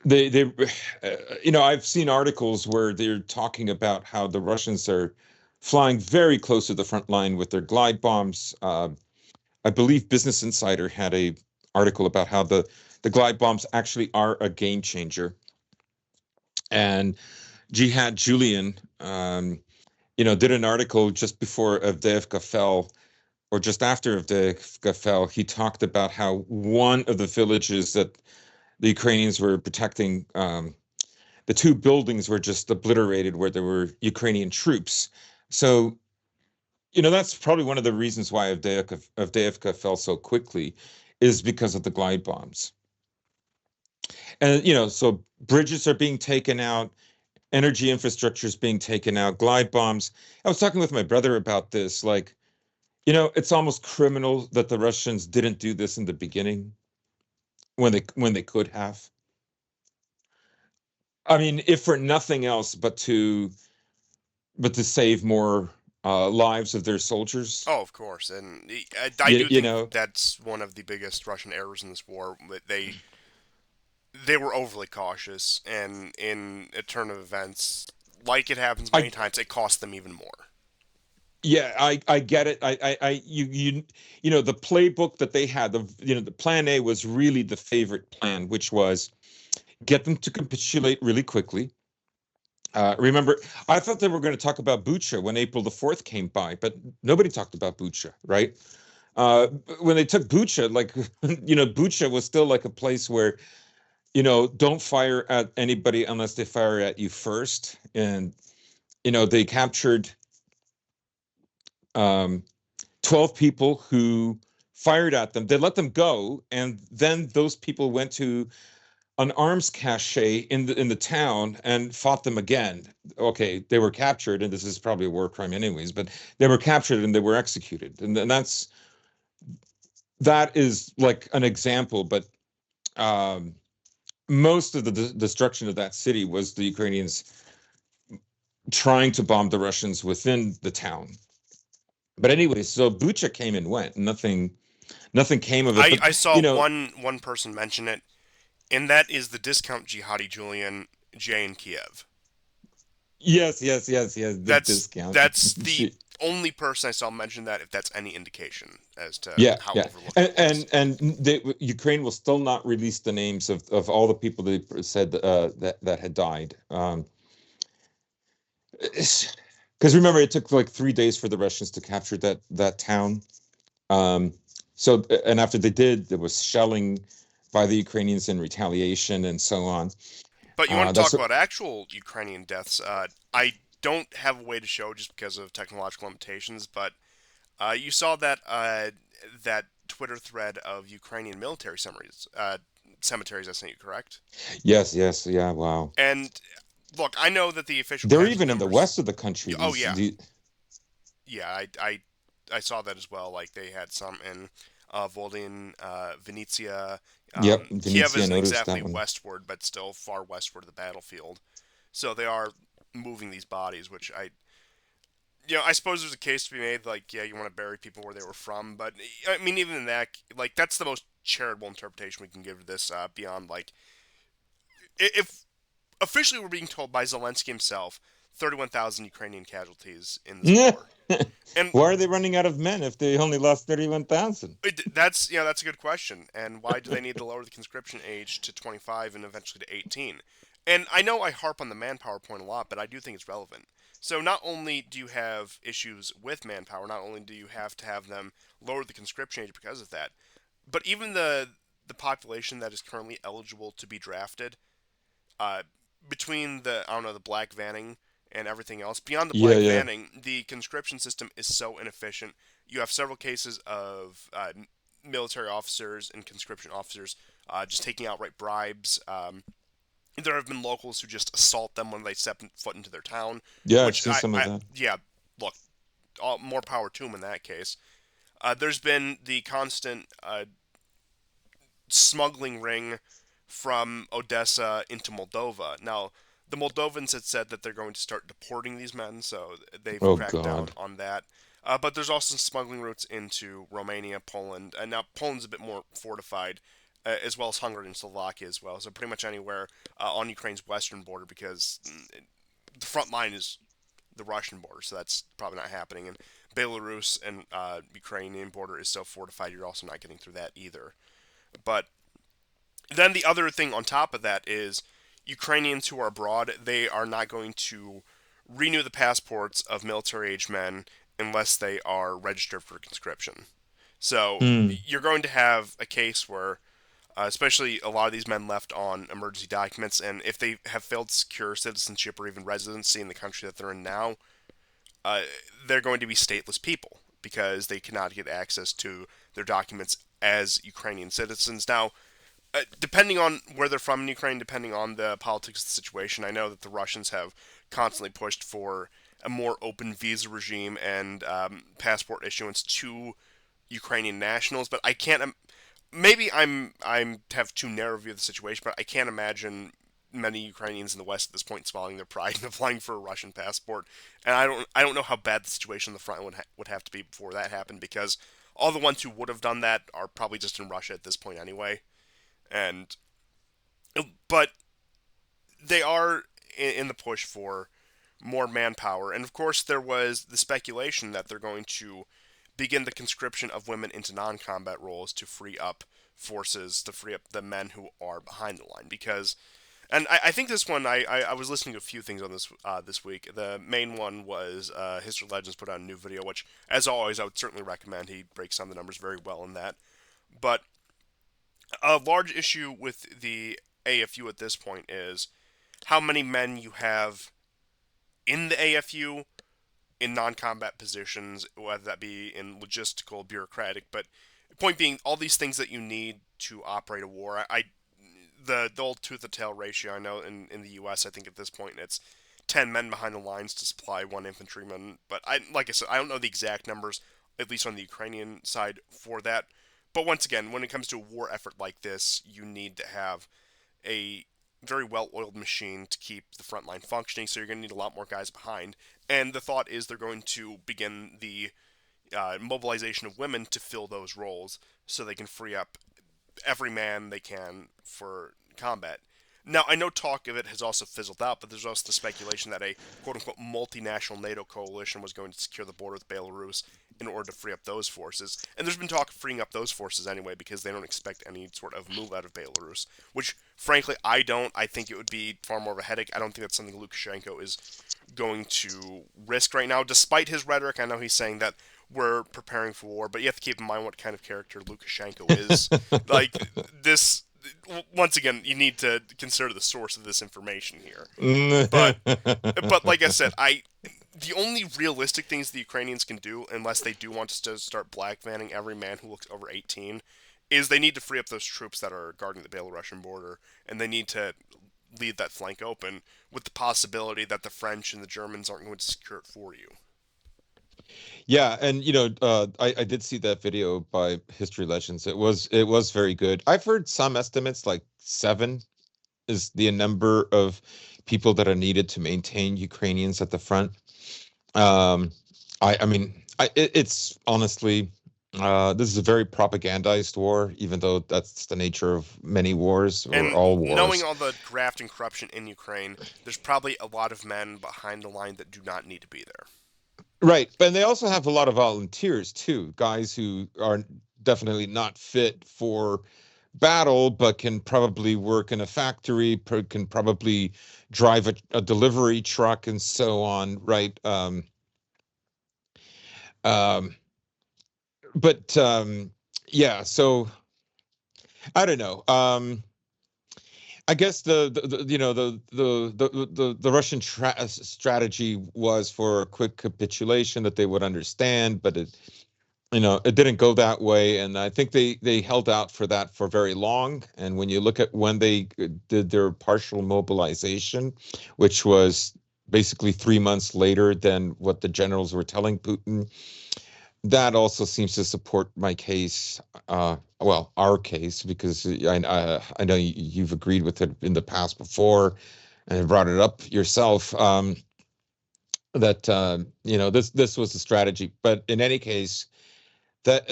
I've seen articles where they're talking about how the Russians are flying very close to the front line with their glide bombs. I believe Business Insider had a article about how the glide bombs actually are a game changer. And Jihad Julian, did an article just before Avdiivka fell, or just after Avdiivka fell. He talked about how one of the villages that the Ukrainians were protecting, the two buildings were just obliterated where there were Ukrainian troops. So, that's probably one of the reasons why Avdiivka fell so quickly, is because of the glide bombs. And, so bridges are being taken out, energy infrastructure is being taken out, glide bombs. I was talking with my brother about this. Like, it's almost criminal that the Russians didn't do this in the beginning when they could have. I mean, if for nothing else, but to save more. lives of their soldiers. Oh, of course, and I You, do you think know, that's one of the biggest Russian errors in this war. That they were overly cautious, and in a turn of events, like it happens I many times, it cost them even more. yeah, I get it. You know, the playbook that they had, the plan A was really the favorite plan, which was get them to capitulate really quickly. Remember, I thought they were going to talk about Bucha when April the 4th came by, but nobody talked about Bucha, right? Uh, when they took Bucha, like, Bucha was still like a place where, don't fire at anybody unless they fire at you first. And, they captured um, 12 people who fired at them. They let them go. And then those people went to an arms cache in the town and fought them again. Okay, they were captured, and this is probably a war crime anyways, but they were captured and they were executed. And that is like an example, but um, most of the destruction of that city was the Ukrainians trying to bomb the Russians within the town. But anyway, so Bucha came and went. Nothing came of it. But I saw you know, one person mention it, and that is the discount jihadi Julian J in Kiev. yes, yes, yes, yes. The discount. That's the only person I saw mention that. If that's any indication as to Yeah, how yeah, overlooked and it was. Ukraine will still not release the names of all the people they said that had died. Because remember, it took like 3 days for the Russians to capture that town. Um, so, and after they did, there was shelling by the Ukrainians in retaliation and so on. But you want to That's talk about actual Ukrainian deaths? I don't have a way to show just because of technological limitations, but you saw that Twitter thread of Ukrainian military cemeteries I sent you, correct? yes, yes, yeah, wow. And look, I know that the official They're casualty even in the numbers. west of the country. Oh These, yeah, the yeah, I saw that as well. Like they had some in Voldin, Venetia. Yep, Kiev Venezia isn't noticed that exactly one. westward, but still far westward of the battlefield. So they are moving these bodies, which I suppose there's a case to be made. Like, yeah, you want to bury people where they were from, but I mean, even in that, like, that's the most charitable interpretation we can give to this. Beyond like, if officially we're being told by Zelensky himself, 31,000 Ukrainian casualties in this war. And Why are they running out of men if they only lost 31,000? that's a good question. And why do they need to lower the conscription age to 25 and eventually to 18? And I know I harp on the manpower point a lot, but I do think it's relevant. So not only do you have issues with manpower, not only do you have to have them lower the conscription age because of that, but even the population that is currently eligible to be drafted, uh, between the I don't know the black vanning and everything else, beyond the Yeah, black yeah. vanning, the conscription system is so inefficient. You have several cases of military officers and conscription officers just taking outright bribes. There have been locals who just assault them when they step foot into their town, Yeah, I've which seen some of that. yeah, look, more power to them in that case. There's been the constant smuggling ring from Odessa into Moldova. Now, the Moldovans had said that they're going to start deporting these men, so they've Oh cracked down God. on that. But there's also smuggling routes into Romania, Poland, and now Poland's a bit more fortified, as well as Hungary and Slovakia as well. So pretty much anywhere on Ukraine's western border, because the front line is the Russian border, so that's probably not happening. And Belarus and Ukrainian border is so fortified, you're also not getting through that either. But then the other thing on top of that is Ukrainians who are abroad, they are not going to renew the passports of military age men unless they are registered for conscription. So Hmm. you're going to have a case where, especially a lot of these men left on emergency documents, and if they have failed to secure citizenship or even residency in the country that they're in now, uh, they're going to be stateless people because they cannot get access to their documents as Ukrainian citizens. Now, depending on where they're from in Ukraine, depending on the politics of the situation, I know that the Russians have constantly pushed for a more open visa regime and passport issuance to Ukrainian nationals. But I can't. Maybe I'm have too narrow a view of the situation, but I can't imagine many Ukrainians in the West at this point swallowing their pride and applying for a Russian passport. And I don't know how bad the situation on the front would have to be before that happened, because all the ones who would have done that are probably just in Russia at this point anyway. And but they are in the push for more manpower. And of course, there was the speculation that they're going to begin the conscription of women into non combat roles to free up forces, to free up the men who are behind the line. Because, and I think this one, I was listening to a few things on this week. The main one was History Legends put out a new video, which, as always, I would certainly recommend. He breaks down the numbers very well in that. But a large issue with the AFU at this point is how many men you have in the AFU in non-combat positions, whether that be in logistical, bureaucratic. But point being, all these things that you need to operate a war. The old tooth to tail ratio. I know in the U.S. I think at this point it's 10 men behind the lines to supply one infantryman. But like I said, I don't know the exact numbers, at least on the Ukrainian side for that. But once again, when it comes to a war effort like this, you need to have a very well-oiled machine to keep the front line functioning. So you're going to need a lot more guys behind. And the thought is they're going to begin the mobilization of women to fill those roles, so they can free up every man they can for combat. Now, I know talk of it has also fizzled out, but there's also the speculation that a quote-unquote multinational NATO coalition was going to secure the border with Belarus in order to free up those forces. And there's been talk of freeing up those forces anyway, because they don't expect any sort of move out of Belarus, which, frankly, I don't. I think it would be far more of a headache. I don't think that's something Lukashenko is going to risk right now, despite his rhetoric. I know he's saying that we're preparing for war, but you have to keep in mind what kind of character Lukashenko is. Like, this, once again, you need to consider the source of this information here. But like I said, the only realistic things the Ukrainians can do, unless they do want to start blackvanning every man who looks over 18, is they need to free up those troops that are guarding the Belarusian border, and they need to leave that flank open, with the possibility that the French and the Germans aren't going to secure it for you. Yeah, and I did see that video by History Legends. It was very good. I've heard some estimates like seven is the number of people that are needed to maintain Ukrainians at the front. Um, I mean, it's honestly, this is a very propagandized war, even though that's the nature of many wars or And all knowing wars. all the graft and corruption in Ukraine, there's probably a lot of men behind the line that do not need to be there. Right, but they also have a lot of volunteers too, guys who are definitely not fit for battle, but can probably work in a factory, can probably drive a delivery truck and so on, right? Um, but yeah, so I don't know. I guess the Russian strategy was for a quick capitulation that they would understand, but it didn't go that way, and I think they held out for that for very long. And when you look at when they did their partial mobilization, which was basically 3 months later than what the generals were telling Putin, that also seems to support my case. Well, our case, because I know you've agreed with it in the past before, and brought it up yourself. That this was the strategy, but in any case, that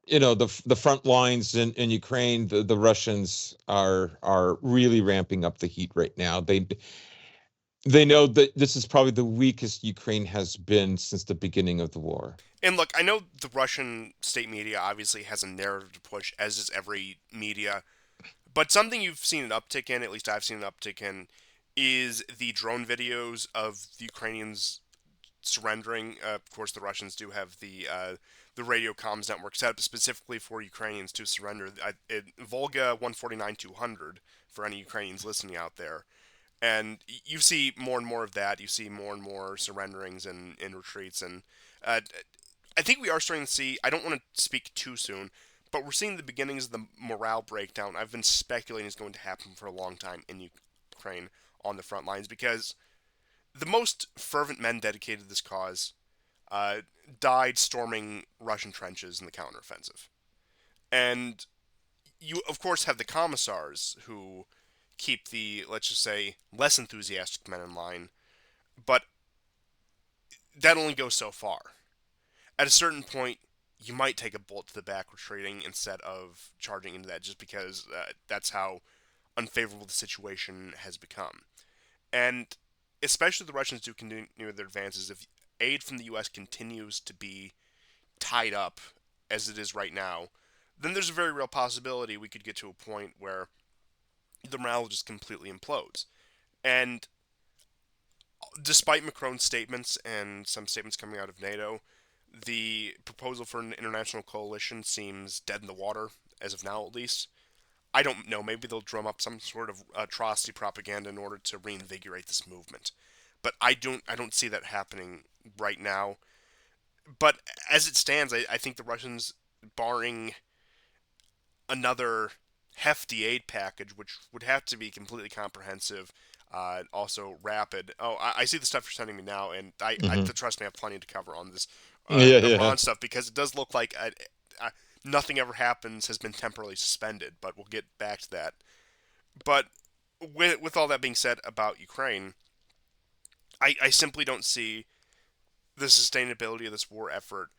the front lines in Ukraine, the Russians are really ramping up the heat right now. They know that this is probably the weakest Ukraine has been since the beginning of the war. And look, I know the Russian state media obviously has a narrative to push, as does every media. But something you've seen an uptick in, at least I've seen an uptick in, is the drone videos of the Ukrainians surrendering. Of course, the Russians do have the radio comms network set up specifically for Ukrainians to surrender. Volga 149-200 for any Ukrainians listening out there. And you see more and more of that. You see more and more surrenderings and retreats. And uh, I think we are starting to see, I don't want to speak too soon, but we're seeing the beginnings of the morale breakdown I've been speculating is going to happen for a long time in Ukraine on the front lines, because the most fervent men dedicated to this cause uh, died storming Russian trenches in the counteroffensive. And you, of course, have the commissars who keep the, let's just say, less enthusiastic men in line, but that only goes so far. At a certain point, you might take a bullet to the back retreating instead of charging into that, just because that's how unfavorable the situation has become. And especially if the Russians do continue their advances, if aid from the U.S. continues to be tied up as it is right now, then there's a very real possibility we could get to a point where the morale just completely implodes. And despite Macron's statements and some statements coming out of NATO, the proposal for an international coalition seems dead in the water, as of now at least. I don't know, maybe they'll drum up some sort of atrocity propaganda in order to reinvigorate this movement. But I don't see that happening right now. But as it stands, I think the Russians, barring another hefty aid package, which would have to be completely comprehensive, also rapid. Oh, I see the stuff you're sending me now, and Hmm. trust me, I have plenty to cover on this Yeah, yeah. Iran stuff because it does look like nothing ever happens has been temporarily suspended. But we'll get back to that. But with all that being said about Ukraine, I simply don't see the sustainability of this war effort.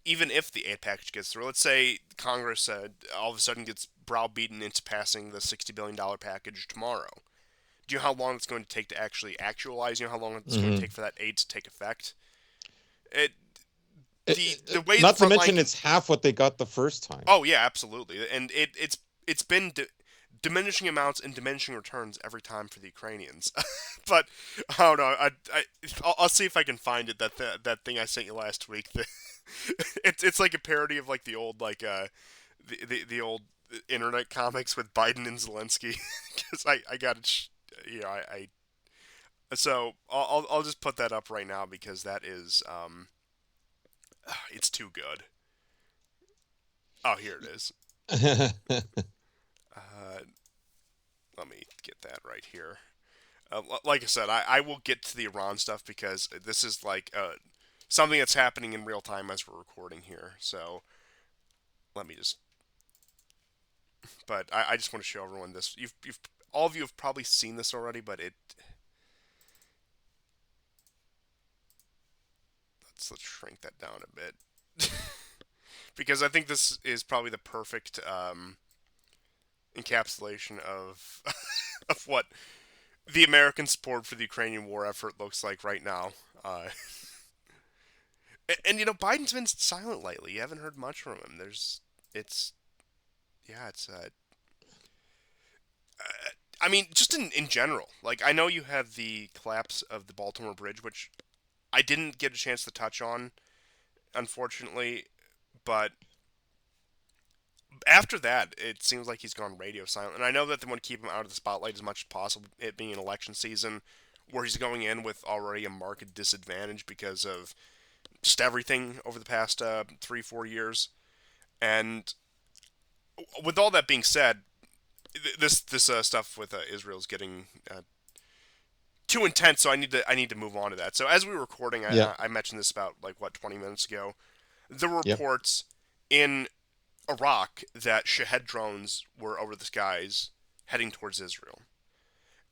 Even if the aid package gets through, let's say Congress all of a sudden gets browbeaten into passing the $60 billion package tomorrow. Do you know how long it's going to take to actually actualize? You know how long it's going to Hmm. take for that aid to take effect? It the way the Not to front line mention can. it's half what they got the first time. Oh yeah, absolutely, and it's been diminishing amounts and diminishing returns every time for the Ukrainians. But I don't know. I'll see if I can find it. That thing I sent you last week. It's like a parody of like the old the old internet comics with Biden and Zelensky. Because I got it. I so I'll just put that up right now because that is it's too good. Oh, here it is. Uh, Let me get that right here. Like I said, I will get to the Iran stuff because this is like something that's happening in real time as we're recording here. So let me just. But I just want to show everyone this. You've all of you have probably seen this already, but let's shrink that down a bit because I think this is probably the perfect encapsulation of of what the American support for the Ukrainian war effort looks like right now. And you know, Biden's been silent lately. You haven't heard much from him. It's, yeah, it's. I mean, just in general. Like, I know you have the collapse of the Baltimore Bridge, which I didn't get a chance to touch on, unfortunately. But after that, it seems like he's gone radio silent. And I know that they want to keep him out of the spotlight as much as possible, it being an election season, where he's going in with already a marked disadvantage because of just everything over the past 3 4 years. And with all that being said, this stuff with Israel is getting too intense, so I need to move on to that. So as we were recording, Yeah, I mentioned this about like what 20 minutes ago. There were yeah. reports in Iraq that Shahed drones were over the skies heading towards Israel.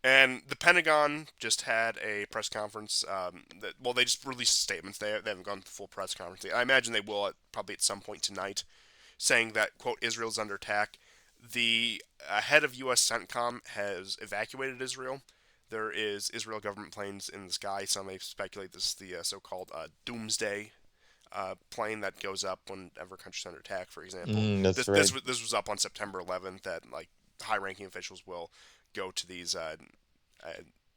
And the Pentagon just had a press conference. Well, they just released statements. They haven't gone to the full press conference. I imagine they will probably at some point tonight, saying that, quote, Israel's under attack. The head of U.S. CENTCOM has evacuated Israel. There is Israel government planes in the sky. Some may speculate this is the so-called Doomsday plane that goes up whenever a country's under attack. For example, That's this right. this was up on September 11th. That like high-ranking officials will go to uh,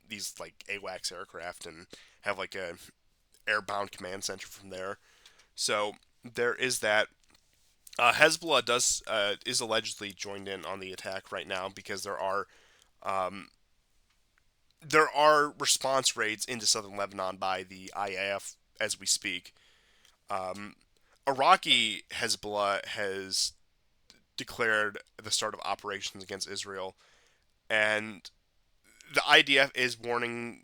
these like AWACS aircraft and have like a airbound command center from there. So there is that. Hezbollah does is allegedly joined in on the attack right now because um, there are response raids into southern Lebanon by the IAF as we speak. Um, Iraqi Hezbollah has declared the start of operations against Israel, and the IDF is warning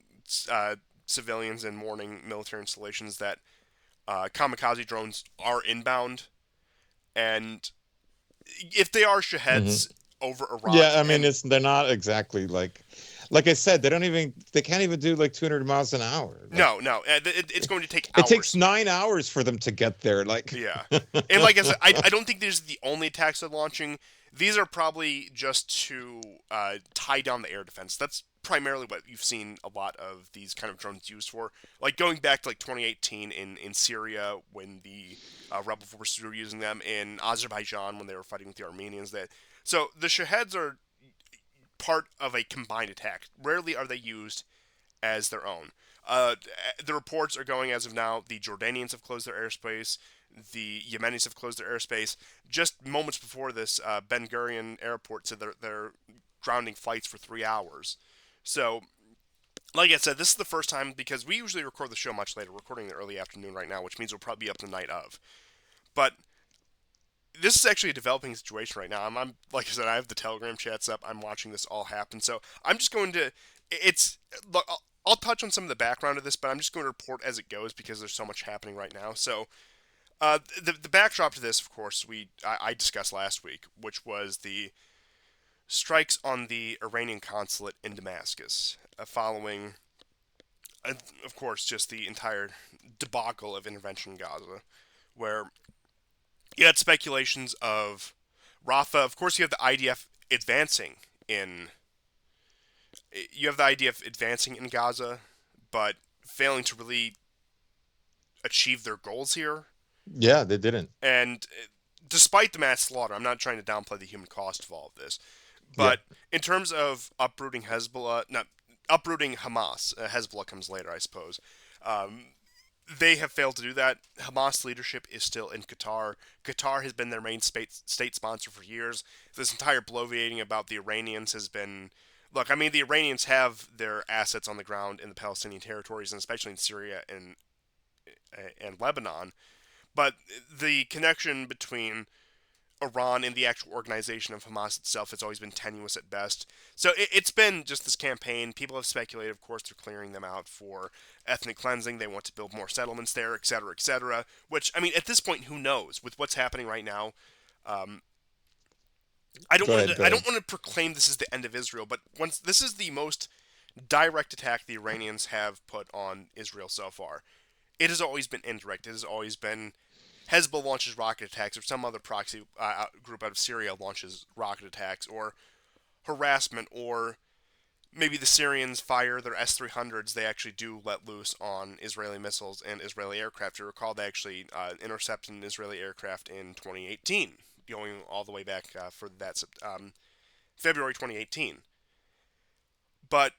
uh, civilians and warning military installations that kamikaze drones are inbound, and if they are Hmm. Shaheds, over Iraq. Yeah, I mean And they're not exactly like I said, they can't even do like 200 miles an hour. Like no, no, it's going to take it takes hours. 9 hours for them to get there. Like Yeah. And like I said, I don't think these are the only attacks they're launching. These are probably just to tie down the air defense. That's primarily what you've seen a lot of these kind of drones used for. Like going back to like 2018 in Syria when the rebel forces were using them, in Azerbaijan when they were fighting with the Armenians. So the Shaheds are part of a combined attack. Rarely are they used as their own. Uh, the reports are going as of now. The Jordanians have closed their airspace. The Yemenis have closed their airspace. Just moments before this, Ben Gurion Airport said they're grounding flights for 3 hours. So, like I said, this is the first time because we usually record the show much later. We're recording in the early afternoon right now, which means we'll probably be up the night of. But this is actually a developing situation right now. I'm like I said, I have the Telegram chats up. I'm watching this all happen. So I'm just going to. It's look. I'll touch on some of the background of this, but I'm just going to report as it goes because there's so much happening right now. So the backdrop to this, of course, I discussed last week, which was the strikes on the Iranian consulate in Damascus, following, of course, just the entire debacle of intervention in Gaza, where you had speculations of Rafah. Of course, you have the IDF advancing in. You have the IDF advancing in Gaza, but failing to really achieve their goals here. yeah, they didn't. And despite the mass slaughter, I'm not trying to downplay the human cost of all of this, Yeah. but in terms of uprooting Hezbollah, not uprooting Hamas, Hezbollah comes later, I suppose. Um, they have failed to do that. Hamas leadership is still in Qatar. Qatar has been their main state sponsor for years. This entire bloviating about the Iranians has been. Look, I mean, the Iranians have their assets on the ground in the Palestinian territories, and especially in Syria and Lebanon. But the connection between Iran and the actual organization of Hamas itself has always been tenuous at best. So it's been just this campaign. People have speculated, of course, they're clearing them out for ethnic cleansing. They want to build more settlements there, et cetera, et cetera. Which, I mean, at this point, who knows? With what's happening right now, um, Go ahead. Go I ahead. don't want to proclaim this is the end of Israel, but once this is the most direct attack the Iranians have put on Israel so far. It has always been indirect. It has always been Hezbollah launches rocket attacks, or some other proxy group out of Syria launches rocket attacks, or harassment, or maybe the Syrians fire their S-300s. They actually do let loose on Israeli missiles and Israeli aircraft. You recall they actually intercepted an Israeli aircraft in 2018, going all the way back for that February 2018. But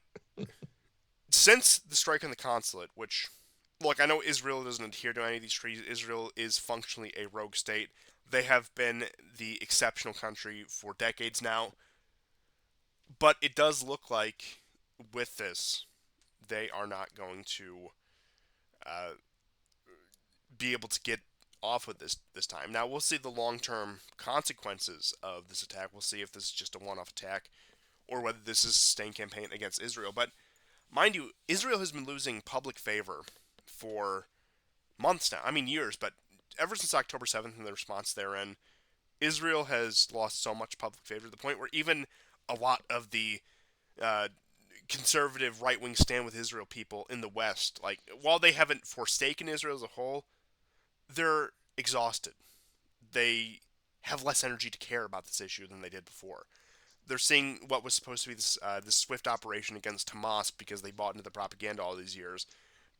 since the strike on the consulate, which, look, I know Israel doesn't adhere to any of these treaties. Israel is functionally a rogue state. They have been the exceptional country for decades now. But it does look like with this, they are not going to uh, be able to get off with this time. Now we'll see the long term consequences of this attack. We'll see if this is just a one off attack or whether this is a sustained campaign against Israel. But mind you, Israel has been losing public favor for months now. I mean years, but ever since October 7th and the response therein, Israel has lost so much public favor to the point where even a lot of the uh, conservative right wing stand with Israel people in the West, like while they haven't forsaken Israel as a whole, they're exhausted. They have less energy to care about this issue than they did before. They're seeing what was supposed to be this swift operation against Hamas because they bought into the propaganda all these years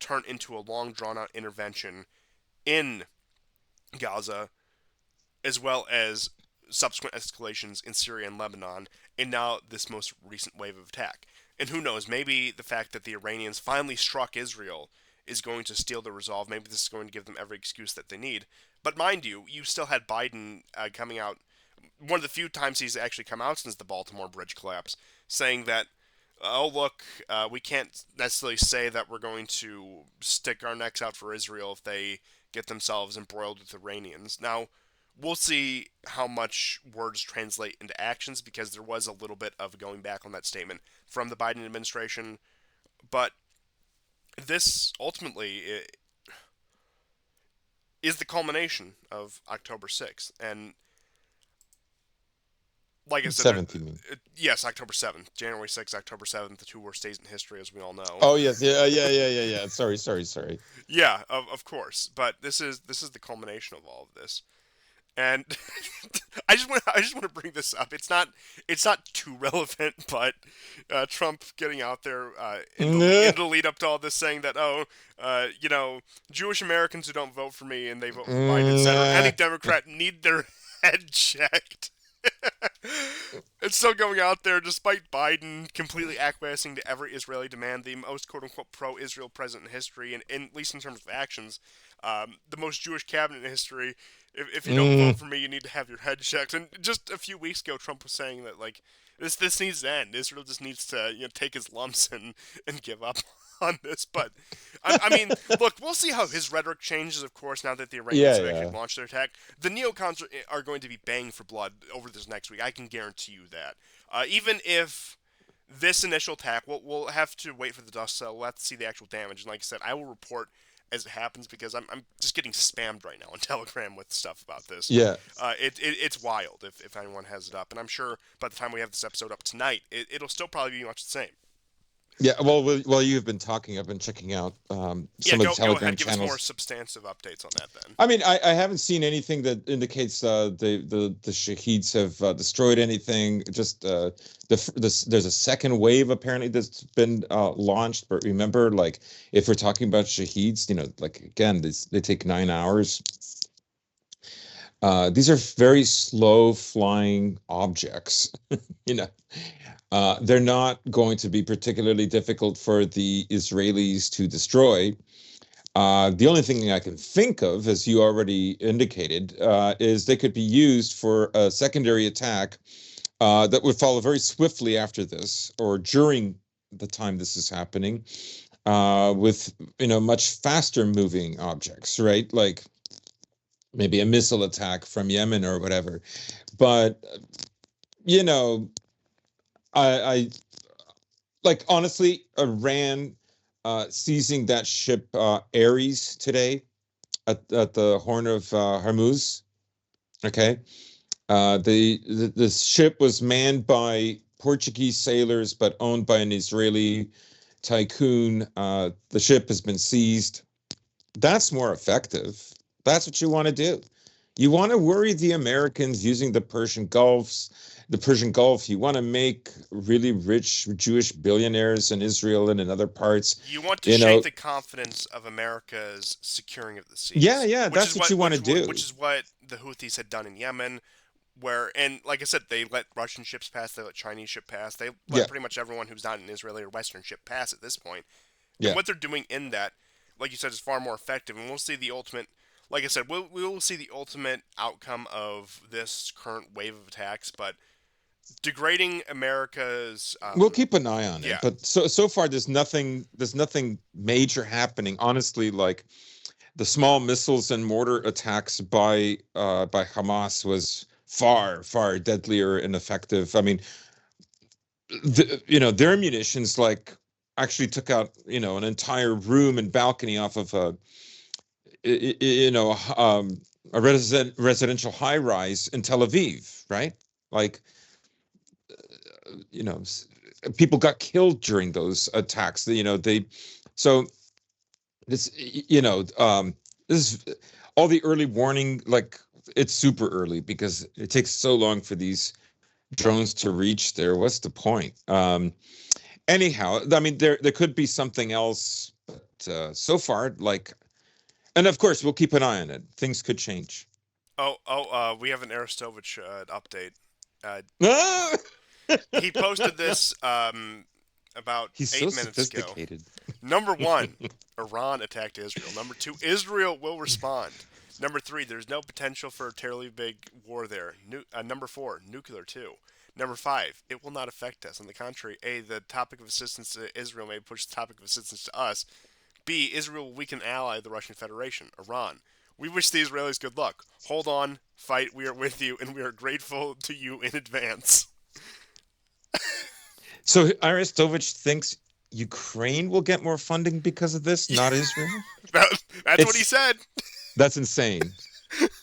turn into a long drawn out intervention in Gaza, as well as subsequent escalations in Syria and Lebanon, and now this most recent wave of attack. And who knows, maybe the fact that the Iranians finally struck Israel is going to steal their resolve. Maybe this is going to give them every excuse that they need. But mind you, you still had Biden coming out, one of the few times he's actually come out since the Baltimore bridge collapse, saying that, oh, look, we can't necessarily say that we're going to stick our necks out for Israel if they get themselves embroiled with Iranians. Now, we'll see how much words translate into actions because there was a little bit of going back on that statement from the Biden administration. But this ultimately is the culmination of October 6th. And like I said, 7th, you mean? yes, October 7th, January 6th, October 7th, the two worst days in history, as we all know. Oh yes, yeah. Sorry, sorry, sorry. Yeah, of course, but this is the culmination of all of this. And I just want to bring this up. It's not too relevant, but Trump getting out there in the lead up to all this, saying that Jewish Americans who don't vote for me and they vote for Biden, etc. Any Nah. Democrat need their head checked. It's still going out there despite Biden completely acquiescing to every Israeli demand, the most quote unquote pro Israel president in history, and at least in terms of actions, the most Jewish cabinet in history. If you don't vote Mm, for me, you need to have your head checked. And just a few weeks ago, Trump was saying that like this needs to end. Israel just needs to take his lumps and give up on this. But I mean, look, we'll see how his rhetoric changes. Of course, now that the Iranians yeah, have actually yeah. launched their attack, the neocons are going to be baying for blood over this next week. I can guarantee you that. Even if this initial attack, we'll have to wait for the dust settle. We'll have to see the actual damage. And like I said, I will report as it happens because I'm just getting spammed right now on Telegram with stuff about this. Yeah. It's wild if anyone has it up, and I'm sure by the time we have this episode up tonight, it'll still probably be much the same. Yeah, well, you've been talking. I've been checking out Yeah, some of the go Telegram ahead. Give us more channels. substantive updates on that then. I mean, I haven't seen anything that indicates the Shaheeds have destroyed anything. Just there's a second wave apparently that's been launched. But remember, like if we're talking about Shaheeds, like again, they take 9 hours. These are very slow flying objects. You know, they're not going to be particularly difficult for the Israelis to destroy. The only thing I can think of, as you already indicated, is they could be used for a secondary attack that would follow very swiftly after this or during the time this is happening, with much faster moving objects, right? Like maybe a missile attack from Yemen or whatever. But you know, I like honestly, Iran seizing that ship Ares today at the Horn of Hormuz. Okay, the ship was manned by Portuguese sailors, but owned by an Israeli tycoon. The ship has been seized. That's more effective. That's what you want to do. You want to worry the Americans using the Persian Gulf. You want to make really rich Jewish billionaires in Israel and in other parts. You want to You shake know, the confidence of America's securing of the yeah, seas, yeah, which is that's what you want to which do. is what the Houthis had done in Yemen, where and like I said, they let Russian ships pass, they let Chinese ship pass, they let Yeah, pretty much everyone who's not an Israeli or Western ship pass at this point. And yeah. what they're doing in that, like you said, is far more effective. And we'll see the ultimate. Like I said, we will see the ultimate outcome of this current wave of attacks, but degrading America's, We'll keep an eye on it, yeah, but so far there's nothing major happening. Honestly, like the small missiles and mortar attacks by Hamas was far deadlier and effective. I mean, their munitions like actually took out an entire room and balcony off of you know a residential high rise in Tel Aviv, right? Like you know people got killed during those attacks. They so this this is all the early warning, like it's super early because it takes so long for these drones to reach there. What's the point? Anyhow, I mean, there could be something else, but so far, like, and of course, we'll keep an eye on it. Things could change. we have an Aristovich update. Uh, Ah! he posted this about He's so 8 minutes ago. sophisticated. Number one, Iran attacked Israel. Number two, Israel will respond. Number three, there's no potential for a terribly big war there. Number four, nuclear too. Number five, it will not affect us. On the contrary, A, the topic of assistance to Israel may push the topic of assistance to us. B, Israel will weaken ally of the Russian Federation, Iran. We wish the Israelis good luck. Hold on, fight, we are with you, and we are grateful to you in advance. So Arestovich thinks Ukraine will get more funding because of this, not Israel. That's what he It's said. That's insane.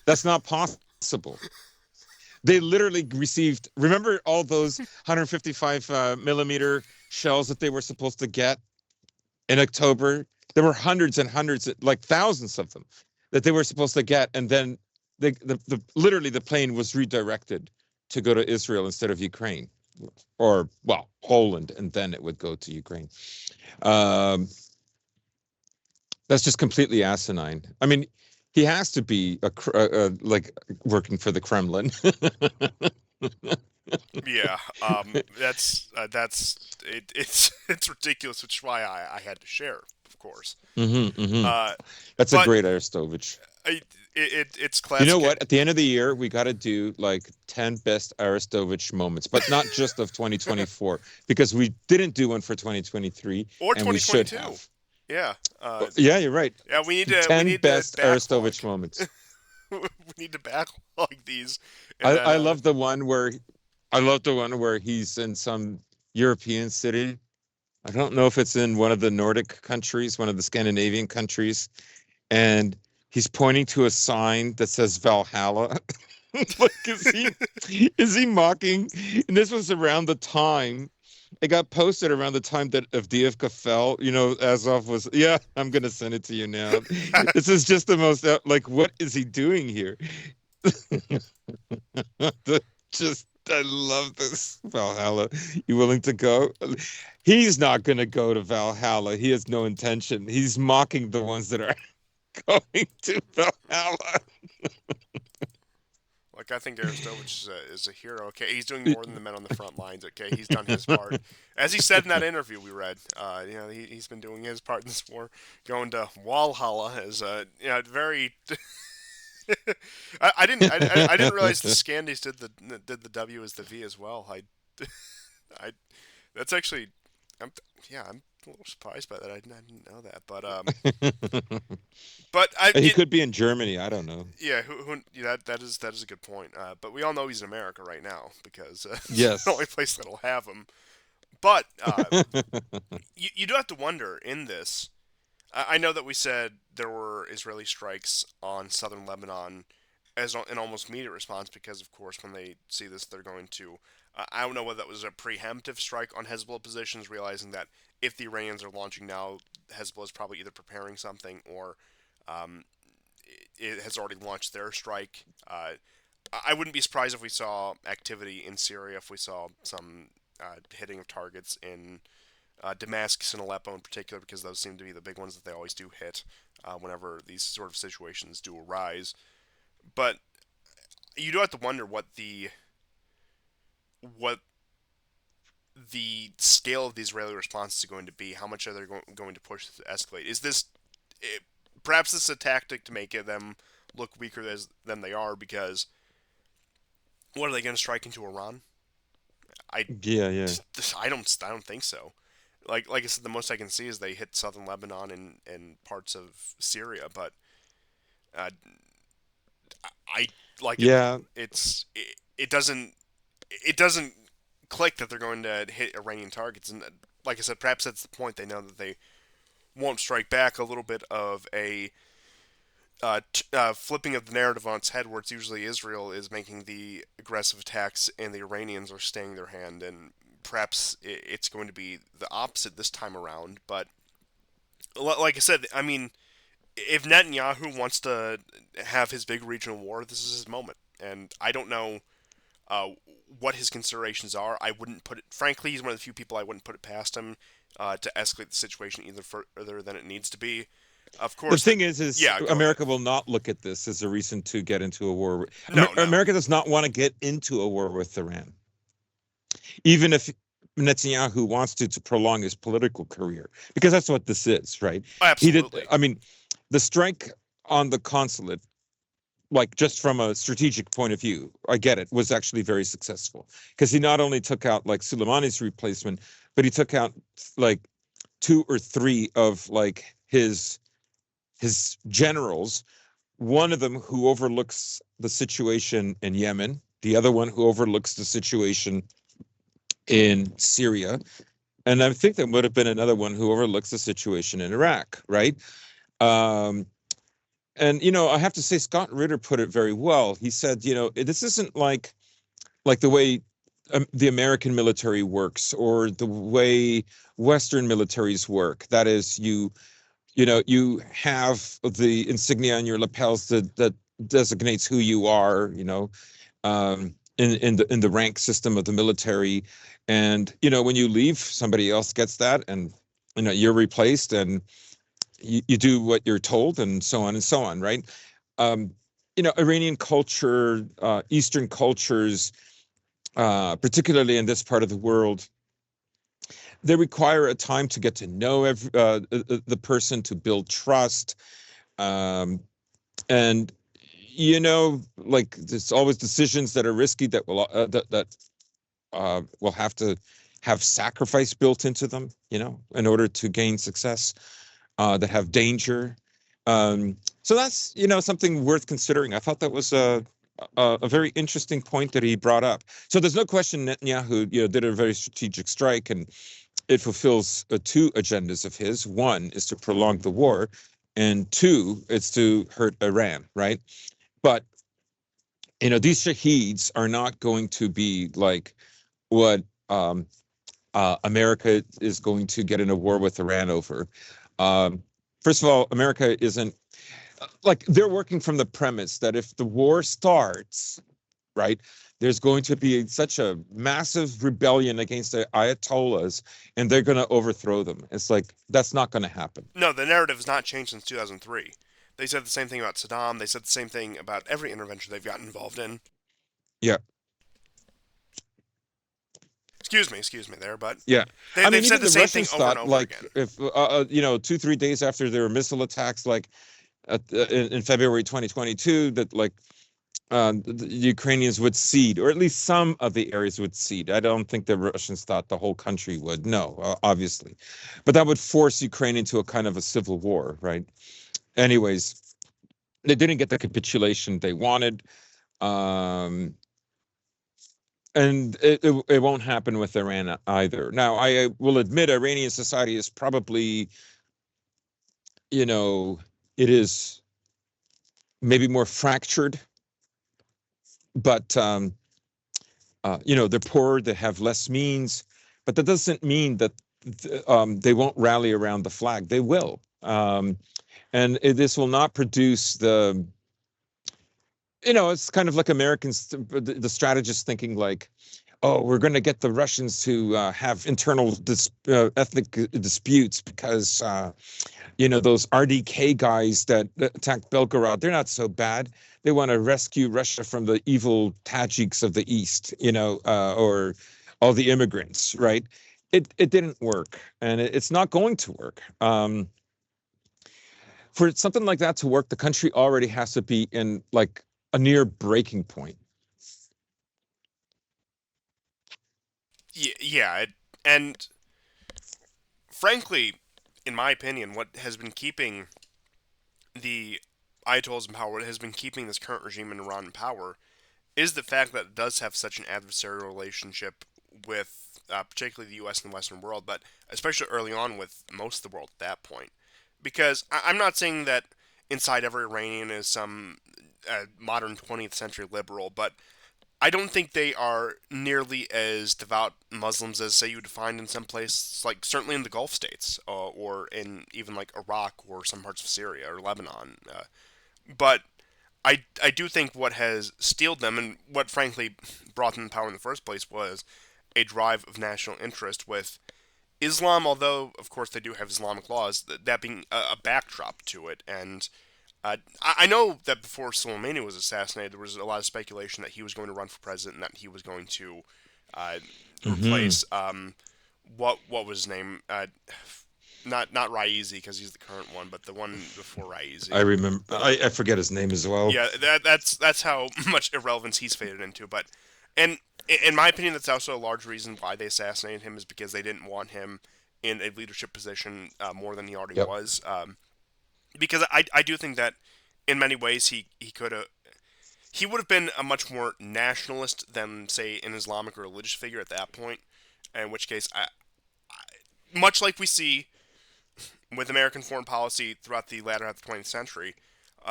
That's not possible. They literally received. Remember all those 155 millimeter shells that they were supposed to get in October? There were hundreds and hundreds, like thousands of them, that they were supposed to get, and then literally the plane was redirected to go to Israel instead of Ukraine, or well, Poland, and then it would go to Ukraine. Um, that's just completely asinine. I mean, he has to be like working for the Kremlin. Yeah, that's it. It's it's ridiculous, which is why I had to share, of course. Hmm. Uh, That's a but great Arestovich. it's You know classic. what? At the end of the year, we got to do like 10 best Arestovich moments, but not just of 2024, because we didn't do one for 2023, Or and we should 2022. have. Yeah, Yeah, you're right. yeah. We 10 need to best backlog. Arestovich moments. We need to backlog these, and then I love the one where he's in some European city. I don't know if it's in one of the Nordic countries, one of the Scandinavian countries, and he's pointing to a sign that says Valhalla. Like, is he mocking? And this was around the time it got posted around the time that Avdiivka fell. You know, Azov was. Yeah, I'm gonna send it to you now. This is just the most like, what is he doing here? Just, I love this Valhalla. You willing to go? He's not gonna go to Valhalla. He has no intention. He's mocking the ones that are going to Valhalla. like I think Arestovich is a hero. Okay, he's doing more than the men on the front lines. Okay, he's done his part, as he said in that interview we read. He's been doing his part in this war. Going to Walhalla is very. I didn't realize the Scandies did the W as the V as well. I that's actually I'm yeah I'm a little surprised by that. I didn't know that, but I He it, could be in Germany. I don't know. yeah, yeah, that is a good point. But we all know he's in America right now because it's the only Yes. place that'll have him. But you do have to wonder in this. I know that we said there were Israeli strikes on southern Lebanon as an almost immediate response because, of course, when they see this, they're going to. I don't know whether that was a preemptive strike on Hezbollah positions, realizing that if the Iranians are launching now, Hezbollah is probably either preparing something or um, it has already launched their strike. I wouldn't be surprised if we saw activity in Syria, if we saw some hitting of targets in Damascus and Aleppo in particular, because those seem to be the big ones that they always do hit whenever these sort of situations do arise. But you do have to wonder what the scale of the Israeli response is going to be. How much are they going to push to escalate? Is this perhaps this is a tactic to make them look weaker than they are? Because what are they going to strike into Iran? I Yeah, yeah. I don't think so. Like I said, the most I can see is they hit southern Lebanon and parts of Syria, but uh, I like it. Yeah. It doesn't click that they're going to hit Iranian targets, and like I said, perhaps that's the point. They know that they won't strike back. A little bit of a flipping of the narrative on its head, where it's usually Israel is making the aggressive attacks and the Iranians are staying their hand, and perhaps it's going to be the opposite this time around. But like I said, I mean, if Netanyahu wants to have his big regional war, this is his moment. And I don't know uh, what his considerations are. I wouldn't put it. Frankly, he's one of the few people I wouldn't put it past him to escalate the situation either further than it needs to be. Of The course, thing is yeah. Go ahead. America will not look at this as a reason to get into a war. No, no. America does not want to get into a war with Iran, even if Netanyahu wants to prolong his political career, because that's what this is, right? He did. Absolutely. I mean, the strike on the consulate, like just from a strategic point of view, I get it, was actually very successful because he not only took out like Soleimani's replacement, but he took out like two or three of like his generals, one of them who overlooks the situation in Yemen, the other one who overlooks the situation in Syria, and I think there would have been another one who overlooks the situation in Iraq, right? Um, and I have to say, Scott Ritter put it very well. He said, this isn't like like the way the American military works or the way Western militaries work. That is, you have the insignia on your lapels that designates who you are, in the rank system of the military. And when you leave, somebody else gets that, and you're replaced, and you do what you're told, and so on and so on, right? um, Iranian culture, Eastern cultures, particularly in this part of the world, they require a time to get to know the person, to build trust. Um, and like there's always decisions that are risky that will have to have sacrifice built into them, in order to gain success, that have danger. So that's, something worth considering. I thought that was a very interesting point that he brought up. So there's no question Netanyahu, did a very strategic strike, and it fulfills two agendas of his. One is to prolong the war, and two, it's to hurt Iran, right? But these shaheeds are not going to be like what America is going to get in a war with Iran over. Um, First of all, America isn't like, they're working from the premise that if the war starts, right, there's going to be such a massive rebellion against the Ayatollahs, and they're going to overthrow them. It's like that's not going to happen. No, the narrative has not changed since 2003. They said the same thing about Saddam. They said the same thing about every intervention they've gotten involved in. Yeah, Excuse me there, but yeah. they, I they've mean, said even the the same thing Russians over and thought, over like, again. if 2-3 days after there were missile attacks, like in February 2022, that like the Ukrainians would cede, or at least some of the areas would cede. I don't think the Russians thought the whole country would. No, obviously, but that would force Ukraine into a kind of a civil war, right? Anyways, they didn't get the capitulation they wanted, um, and it won't happen with Iran either. Now, I will admit, Iranian society is probably, you know, it is maybe more fractured, but they're poorer, they have less means, but that doesn't mean that they won't rally around the flag. They will. And this will not produce it's kind of like Americans, the strategists thinking like, oh, we're going to get the Russians to have internal ethnic disputes because, those RDK guys that attacked Belgorod, they're not so bad. They want to rescue Russia from the evil Tajiks of the East, or all the immigrants, right? It didn't work, and it's not going to work. For something like that to work, the country already has to be in like a near breaking point. Yeah, and frankly, in my opinion, what has been keeping the Ayatollahs in power, what has been keeping this current regime in Iran in power, is the fact that it does have such an adversarial relationship with particularly the U.S. and the Western world, but especially early on with most of the world at that point. Because I'm not saying that inside every Iranian is some modern 20th century liberal, but I don't think they are nearly as devout Muslims as, say, you would find in some places, like certainly in the Gulf states, or in even like Iraq or some parts of Syria or Lebanon. But I do think what has steeled them and what frankly brought them to power in the first place was a drive of national interest with Islam, although of course they do have Islamic laws, that being a backdrop to it. And I know that before Soleimani was assassinated, there was a lot of speculation that he was going to run for president and that he was going to uh, Mm-hmm. replace what was his name? Not Raizi because he's the current one, but the one before I Raizi. remember. The I forget his name as well. Yeah, that's how much irrelevance he's faded into. But and in my opinion, that's also a large reason why they assassinated him is because they didn't want him in a leadership position more than he already Yep. was. Because I do think that in many ways he could have he would have been a much more nationalist than say an Islamic or religious figure at that point. In which case, much like we see with American foreign policy throughout the latter half of the 20th century,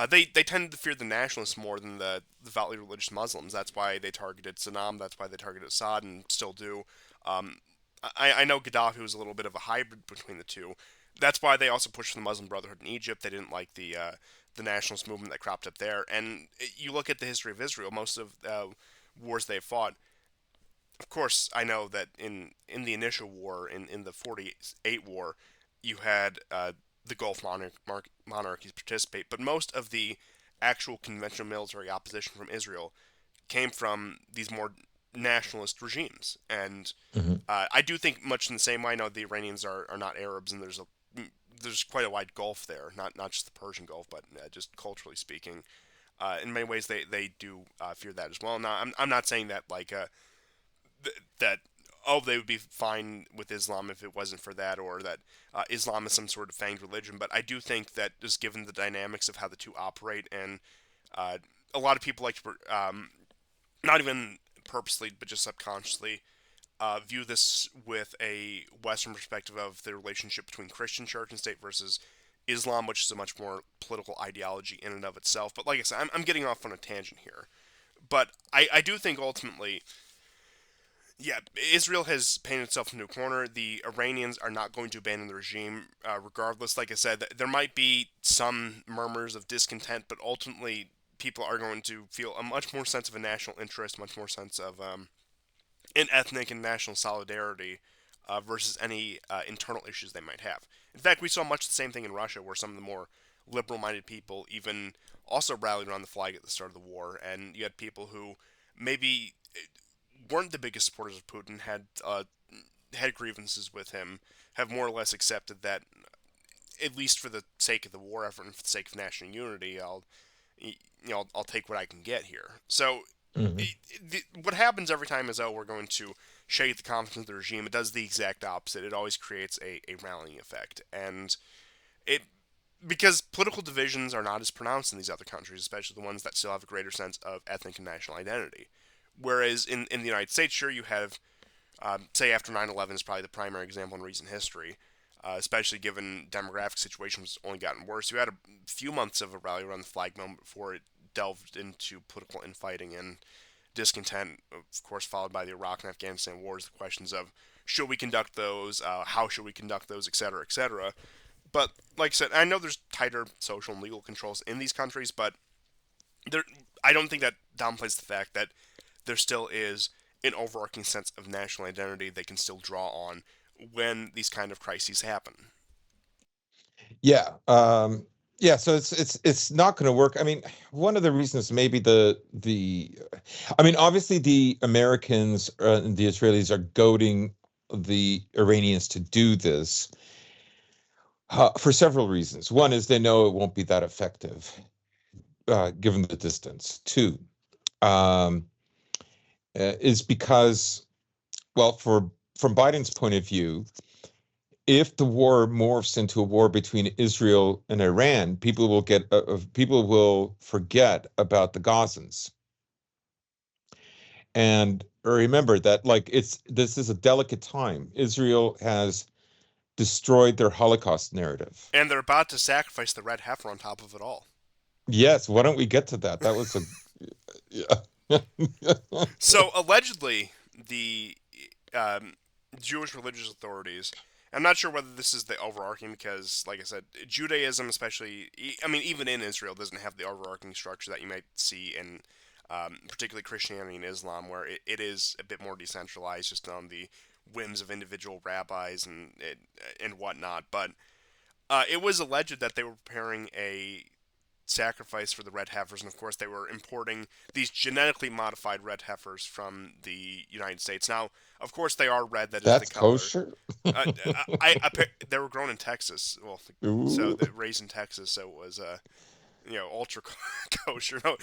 They tended to fear the nationalists more than the devoutly religious Muslims. That's why they targeted Saddam. That's why they targeted Assad, and still do. Um, I know Gaddafi was a little bit of a hybrid between the two. That's why they also pushed for the Muslim Brotherhood in Egypt. They didn't like the nationalist movement that cropped up there. And you look at the history of Israel, most of wars they fought. Of course, I know that in the initial war, in the 48 war, you had the Gulf monarchies participate, but most of the actual conventional military opposition from Israel came from these more nationalist regimes. And Hmm. I do think much in the same way. I know the Iranians are not Arabs, and there's quite a wide gulf there, not just the Persian Gulf, but just culturally speaking. In many ways, they do fear that as well. Now, I'm not saying that that they would be fine with Islam if it wasn't for that, or that Islam is some sort of fanged religion. But I do think that just given the dynamics of how the two operate, and uh, a lot of people like to, not even purposely, but just subconsciously, view this with a Western perspective of the relationship between Christian church and state versus Islam, which is a much more political ideology in and of itself. But like I said, I'm getting off on a tangent here. But I do think ultimately, yeah, Israel has painted itself into a corner. The Iranians are not going to abandon the regime, regardless. Like I said, there might be some murmurs of discontent, but ultimately, people are going to feel a much more sense of a national interest, much more sense of an ethnic and national solidarity versus any internal issues they might have. In fact, we saw much the same thing in Russia, where some of the more liberal-minded people even also rallied around the flag at the start of the war, and you had people who maybe weren't the biggest supporters of Putin, had grievances with him, have more or less accepted that, at least for the sake of the war effort and for the sake of national unity, I'll take what I can get here. So Hmm. what happens every time is, we're going to shake the confidence of the regime. It does the exact opposite. It always creates a rallying effect, and it because political divisions are not as pronounced in these other countries, especially the ones that still have a greater sense of ethnic and national identity. Whereas in the United States, sure, you have, say, after 9/11 is probably the primary example in recent history, especially given demographic situations only gotten worse. You had a few months of a rally around the flag moment before it delved into political infighting and discontent, of course, followed by the Iraq and Afghanistan wars, the questions of should we conduct those, how should we conduct those, et cetera, et cetera. But like I said, I know there's tighter social and legal controls in these countries, but there, I don't think that downplays the fact that there still is an overarching sense of national identity they can still draw on when these kind of crises happen. Yeah. Yeah. So it's not going to work. I mean, one of the reasons maybe I mean, obviously the Americans and the Israelis are goading the Iranians to do this for several reasons. One is they know it won't be that effective given the distance. Two um, is because, well, from Biden's point of view, if the war morphs into a war between Israel and Iran, people will forget about the Gazans. And remember that, like, this is a delicate time. Israel has destroyed their Holocaust narrative. And they're about to sacrifice the red heifer on top of it all. Yes, why don't we get to that? That was a yeah. So allegedly, the um, Jewish religious authorities. I'm not sure whether this is the overarching because, like I said, Judaism, especially, I mean, even in Israel, doesn't have the overarching structure that you might see in, particularly Christianity and Islam, where it is a bit more decentralized, just on the whims of individual rabbis and whatnot. But it was alleged that they were preparing a sacrifice for the red heifers, and of course they were importing these genetically modified red heifers from the United States. Now, of course, they are red; that is the That's color. kosher. Uh, they were grown in Texas, well, so Ooh. they raised in Texas, so it was ultra kosher. No,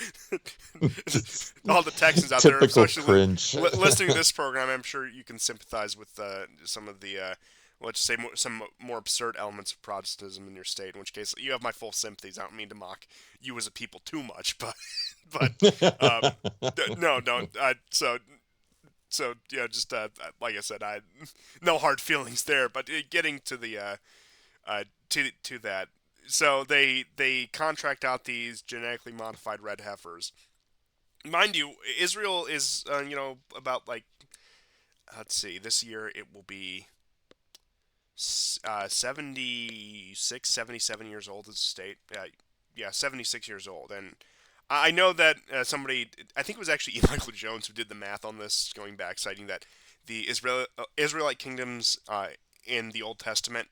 all the Texans out there, Typical especially cringe. listening to this program, I'm sure you can sympathize with some of the let's say some more absurd elements of Protestantism in your state. In which case, you have my full sympathies. I don't mean to mock you as a people too much, but but no, don't. So yeah, just like I said, no hard feelings there. But getting to the to that, So they contract out these genetically modified red heifers. Mind you, Israel is about like, let's see, this year it will be 76, 77 years old as a state. Yeah, 76 years old. And I know that somebody, I think it was actually E. Michael Jones who did the math on this, going back, citing that the Israelite kingdoms in the Old Testament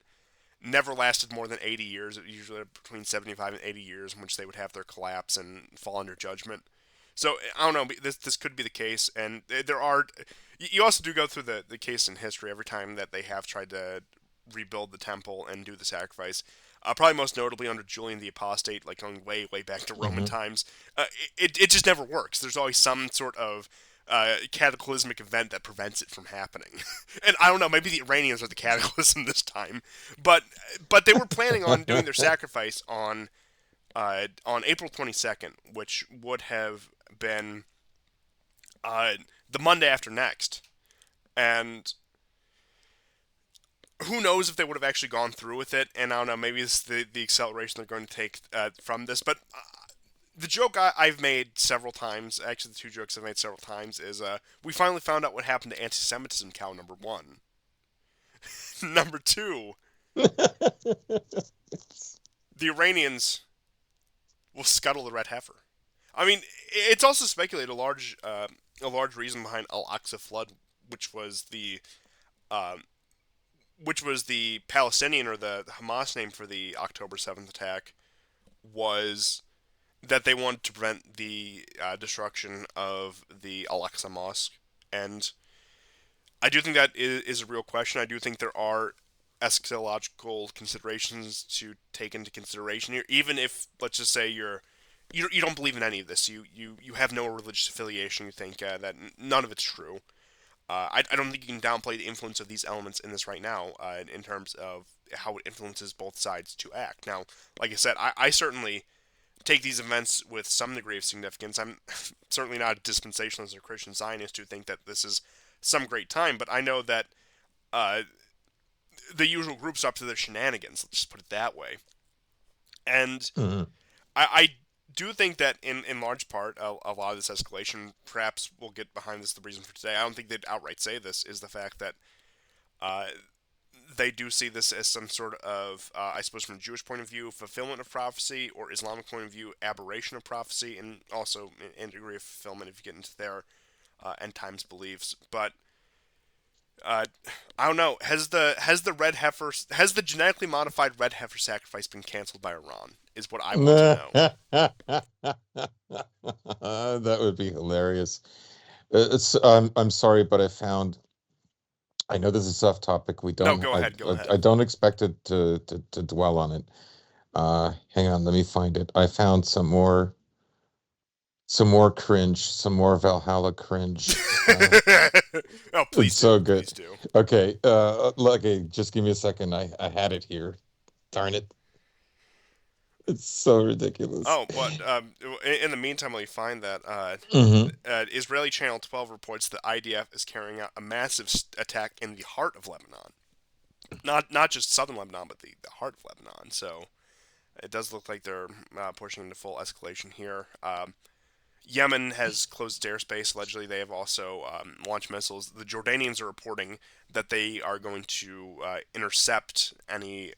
never lasted more than 80 years. It was usually between 75 and 80 years in which they would have their collapse and fall under judgment. So I don't know. This could be the case, and there are. You also do go through the case in history every time that they have tried to rebuild the temple and do the sacrifice. Probably most notably under Julian the Apostate, like going way back to Roman Hmm. times. It just never works. There's always some sort of cataclysmic event that prevents it from happening. And I don't know, maybe the Iranians are the cataclysm this time, but they were planning on doing their sacrifice on April 22nd, which would have been uh, the Monday after next. And who knows if they would have actually gone through with it? And I don't know, maybe it's the acceleration they're going to take from this. But the joke I've made several times, actually the two jokes I've made several times, is we finally found out what happened to anti-Semitism. Cow number one. Number two, the Iranians will scuttle the red heifer. I mean, it's also speculated a large reason behind Al-Aqsa flood, which was the um, which was the Palestinian or the Hamas name for the October 7th attack, was that they wanted to prevent the destruction of the Al-Aqsa Mosque. And I do think that is a real question. I do think there are eschatological considerations to take into consideration here, even if, let's just say, you don't believe in any of this. You have no religious affiliation. You think that none of it's true. I don't think you can downplay the influence of these elements in this right now, in terms of how it influences both sides to act. Now, like I said, I certainly take these events with some degree of significance. I'm certainly not a dispensationalist or Christian Zionist who think that this is some great time, but I know that uh, the usual group's up to their shenanigans. Let's just put it that way. And Hmm. I do think that in large part, a lot of this escalation, perhaps we'll get behind this, the reason for today, I don't think they'd outright say this, is the fact that uh, they do see this as some sort of, I suppose from a Jewish point of view, fulfillment of prophecy, or Islamic point of view, aberration of prophecy, and also in degree of fulfillment if you get into their end times beliefs. But uh, I don't know. Has the genetically modified red heifer sacrifice been canceled by Iran? Is what I want to know. That would be hilarious. I'm sorry, but I know this is off topic. We No, don't go I ahead. Go I ahead. don't expect it to dwell on it. Hang on, let me find it. I found some more cringe, some more Valhalla cringe. Oh, please It's do. so Please good. do. Okay, just give me a second. I had it here. Darn it. It's so ridiculous. Oh, but in the meantime, while you find that, Hmm. Israeli Channel 12 reports that IDF is carrying out a massive attack in the heart of Lebanon. Not just southern Lebanon, but the heart of Lebanon. So it does look like they're pushing into full escalation here. Yemen has closed its airspace. Allegedly, they have also launched missiles. The Jordanians are reporting that they are going to intercept any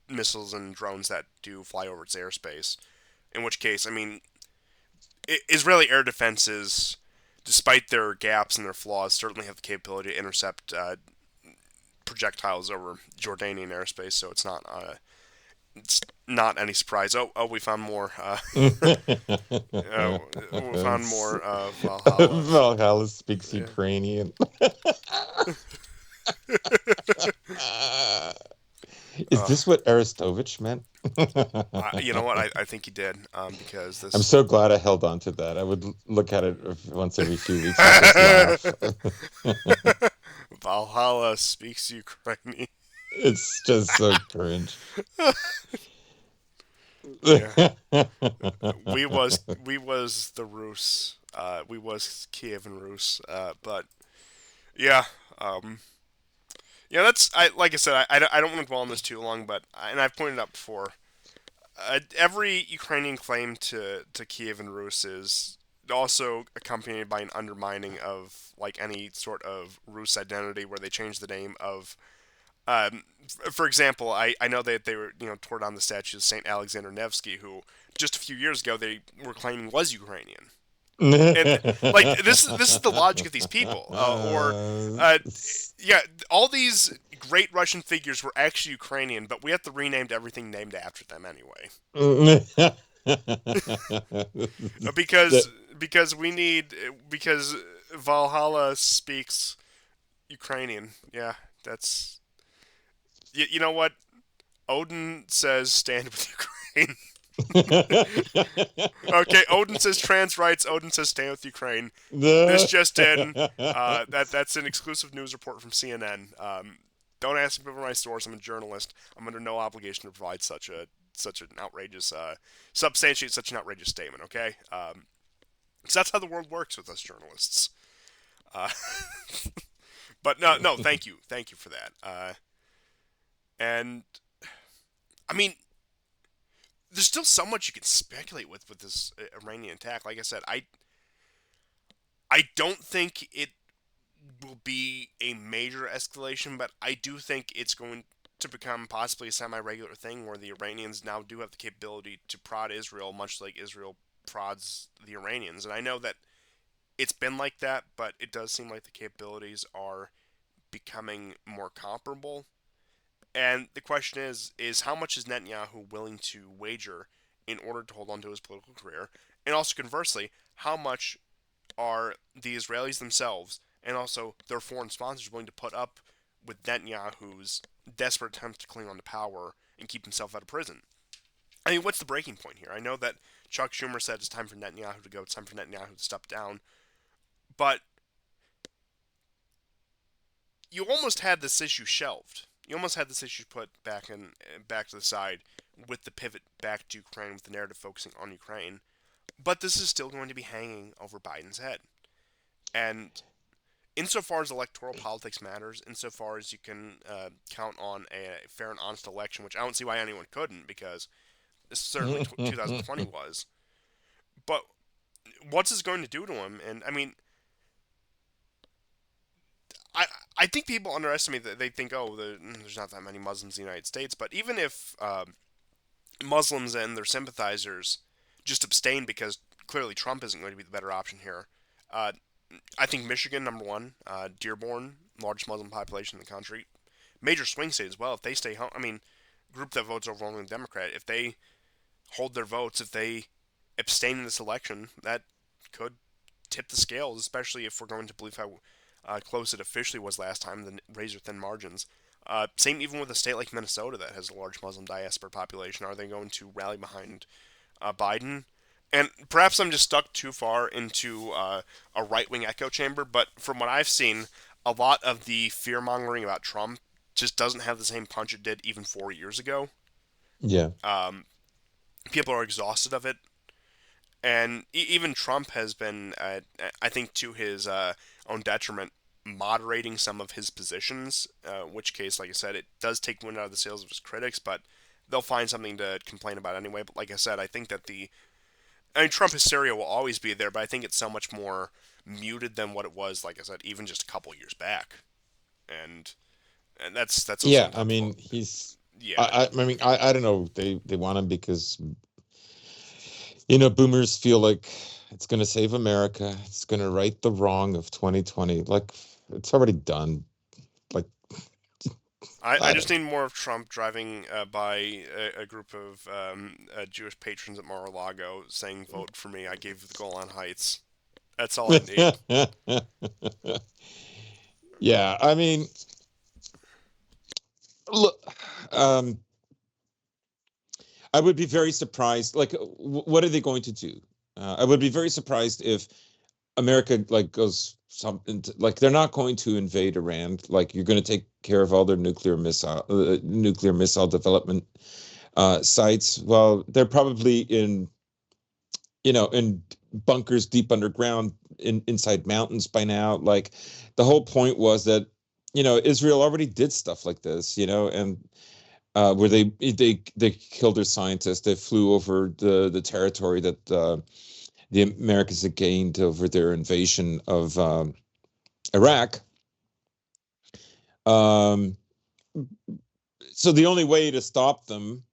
missiles and drones that do fly over its airspace. In which case, I mean, Israeli air defenses, despite their gaps and their flaws, certainly have the capability to intercept projectiles over Jordanian airspace. So it's not any surprise. We found more. We found more of Valhalla. So Valhalla speaks yeah. Ukrainian. Is Uh, this what Arestovich meant? you know what? I think he did, because I'm this so glad I held on to that. I would look at it once every few weeks and just laugh. Valhalla speaks Ukrainian. It's just so cringe. Yeah, we was the Rus. We was Kiev and Rus. But yeah, um, yeah. That's I like I said. I don't want to dwell on this too long, but and I've pointed out before. every Ukrainian claim to Kiev and Rus is also accompanied by an undermining of like any sort of Rus identity, where they change the name of. For example, I know that they were tore down the statue of Saint Alexander Nevsky, who just a few years ago they were claiming was Ukrainian. And like this is the logic of these people, uh, yeah, all these great Russian figures were actually Ukrainian, but we have to rename everything named after them anyway. That- Because we need because Valhalla speaks Ukrainian. Yeah, that's you know what Odin says. Stand with Ukraine. Okay, Odin says trans rights. Odin says stand with Ukraine. This just in. That's an exclusive news report from CNN. Don't ask me for my source. I'm a journalist. I'm under no obligation to provide such an outrageous substantiate such an outrageous statement. Okay, so that's how the world works with us journalists. Uh, but no, thank you for that. And I mean, there's still so much you can speculate with this Iranian attack. Like I said, I don't think it will be a major escalation, but I do think it's going to become possibly a semi-regular thing where the Iranians now do have the capability to prod Israel, much like Israel prods the Iranians. And I know that it's been like that, but it does seem like the capabilities are becoming more comparable. And the question is how much is Netanyahu willing to wager in order to hold on to his political career? And also conversely, how much are the Israelis themselves and also their foreign sponsors willing to put up with Netanyahu's desperate attempts to cling on to power and keep himself out of prison? I mean, what's the breaking point here? I know that Chuck Schumer said it's time for Netanyahu to go, it's time for Netanyahu to step down, but you almost had this issue shelved. You almost had this issue put back to the side with the pivot back to Ukraine, with the narrative focusing on Ukraine. But this is still going to be hanging over Biden's head. And insofar as electoral politics matters, insofar as you can count on a fair and honest election, which I don't see why anyone couldn't, because this certainly 2020 was. But what's this going to do to him? And I mean, I I think people underestimate that. They think, oh, there's not that many Muslims in the United States. But even if Muslims and their sympathizers just abstain because clearly Trump isn't going to be the better option here, uh, I think Michigan, number one, Dearborn, largest Muslim population in the country, major swing state as well. If they stay home, I mean, group that votes overwhelmingly Democrat, if they hold their votes, if they abstain in this election, that could tip the scales, especially if we're going to believe how close it officially was last time, the razor thin margins. Same even with a state like Minnesota that has a large Muslim diaspora population. Are they going to rally behind Biden? And perhaps I'm just stuck too far into a right wing echo chamber, but from what I've seen, a lot of the fear mongering about Trump just doesn't have the same punch it did even 4 years ago. yeah. Um, People are exhausted of it, and even Trump has been, I think, to his own detriment, moderating some of his positions. Which case, like I said, it does take wind out of the sails of his critics, but they'll find something to complain about anyway. But like I said, I think that I mean, Trump hysteria will always be there, but I think it's so much more muted than what it was, like I said, even just a couple years back. And that's also Yeah, on I top of mean, all. he's. Yeah, I mean, I don't know. They want him because boomers feel like it's going to save America. It's going to right the wrong of 2020. Like it's already done. Like I I just don't need more of Trump driving by a group of Jewish patrons at Mar-a-Lago saying, "Vote for me. I gave you the Golan Heights." That's all I need. know. Yeah, I mean, look, um, I would be very surprised. Like, what are they going to do? I would be very surprised if America like goes something like they're not going to invade Iran. Like, you're going to take care of all their nuclear missile development sites. Well, they're probably in bunkers deep underground inside mountains by now. Like, the whole point was that Israel already did stuff like this, and where they killed their scientists. They flew over the territory that the Americans had gained over their invasion of Iraq. Um, so the only way to stop them,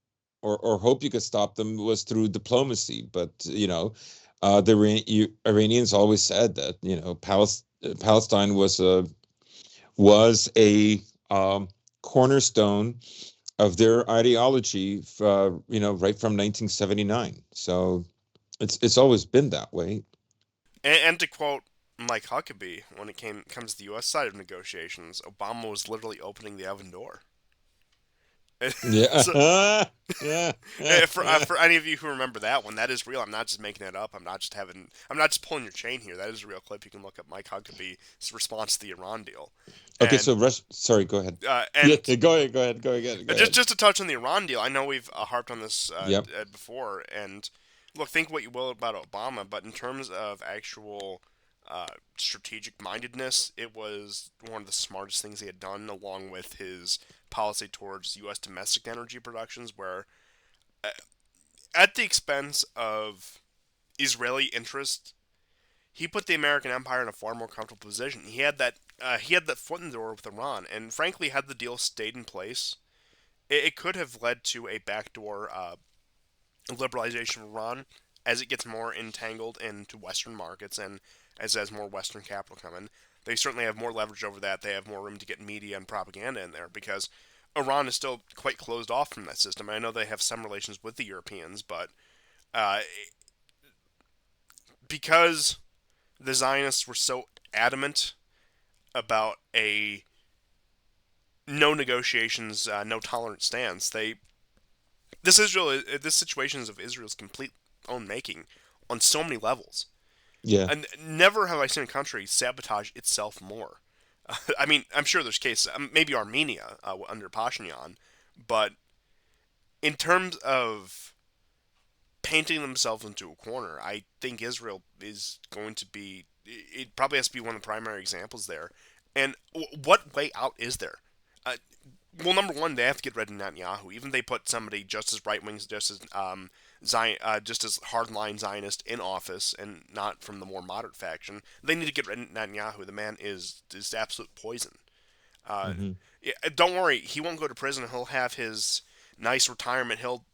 or hope you could stop them, was through diplomacy. But the Iranians always said that Palestine was a cornerstone of their ideology, right from 1979. So it's always been that way. And to quote Mike Huckabee, when it comes to the U.S. side of negotiations, Obama was literally opening the oven door. So, Yeah, yeah, yeah, yeah. for any of you who remember that one, that is real. I'm not just making it up. I'm not just pulling your chain here. That is a real clip. You can look up Mike Huckabee's response to the Iran deal, Okay, and so Rush. Sorry, go ahead. Yeah, and go ahead, go ahead, go ahead. just to touch on the Iran deal, I know we've harped on this Yep. before. And look, think what you will about Obama, but in terms of actual strategic mindedness, it was one of the smartest things he had done, along with his policy towards U.S. domestic energy productions, where uh, at the expense of Israeli interests, he put the American empire in a far more comfortable position. He had that foot in the door with Iran, and frankly, had the deal stayed in place, it could have led to a backdoor liberalization of Iran as it gets more entangled into Western markets and as more Western capital come in. They certainly have more leverage over that. They have more room to get media and propaganda in there because Iran is still quite closed off from that system. I know they have some relations with the Europeans, but uh, because the Zionists were so adamant about a no negotiations, no tolerance stance, this situation is of Israel's complete own making on so many levels. Yeah, And never have I seen a country sabotage itself more. I mean, I'm sure there's cases, maybe Armenia under Pashinyan, but in terms of painting themselves into a corner, I think Israel is going to be. It probably has to be one of the primary examples there. And what way out is there? Uh, well, number one, they have to get rid of Netanyahu. Even if they put somebody just as right wing, just as hardline Zionist in office, and not from the more moderate faction, they need to get rid of Netanyahu. The man is absolute poison. Uh, hmm yeah, don't worry, he won't go to prison. He'll have his nice retirement. He'll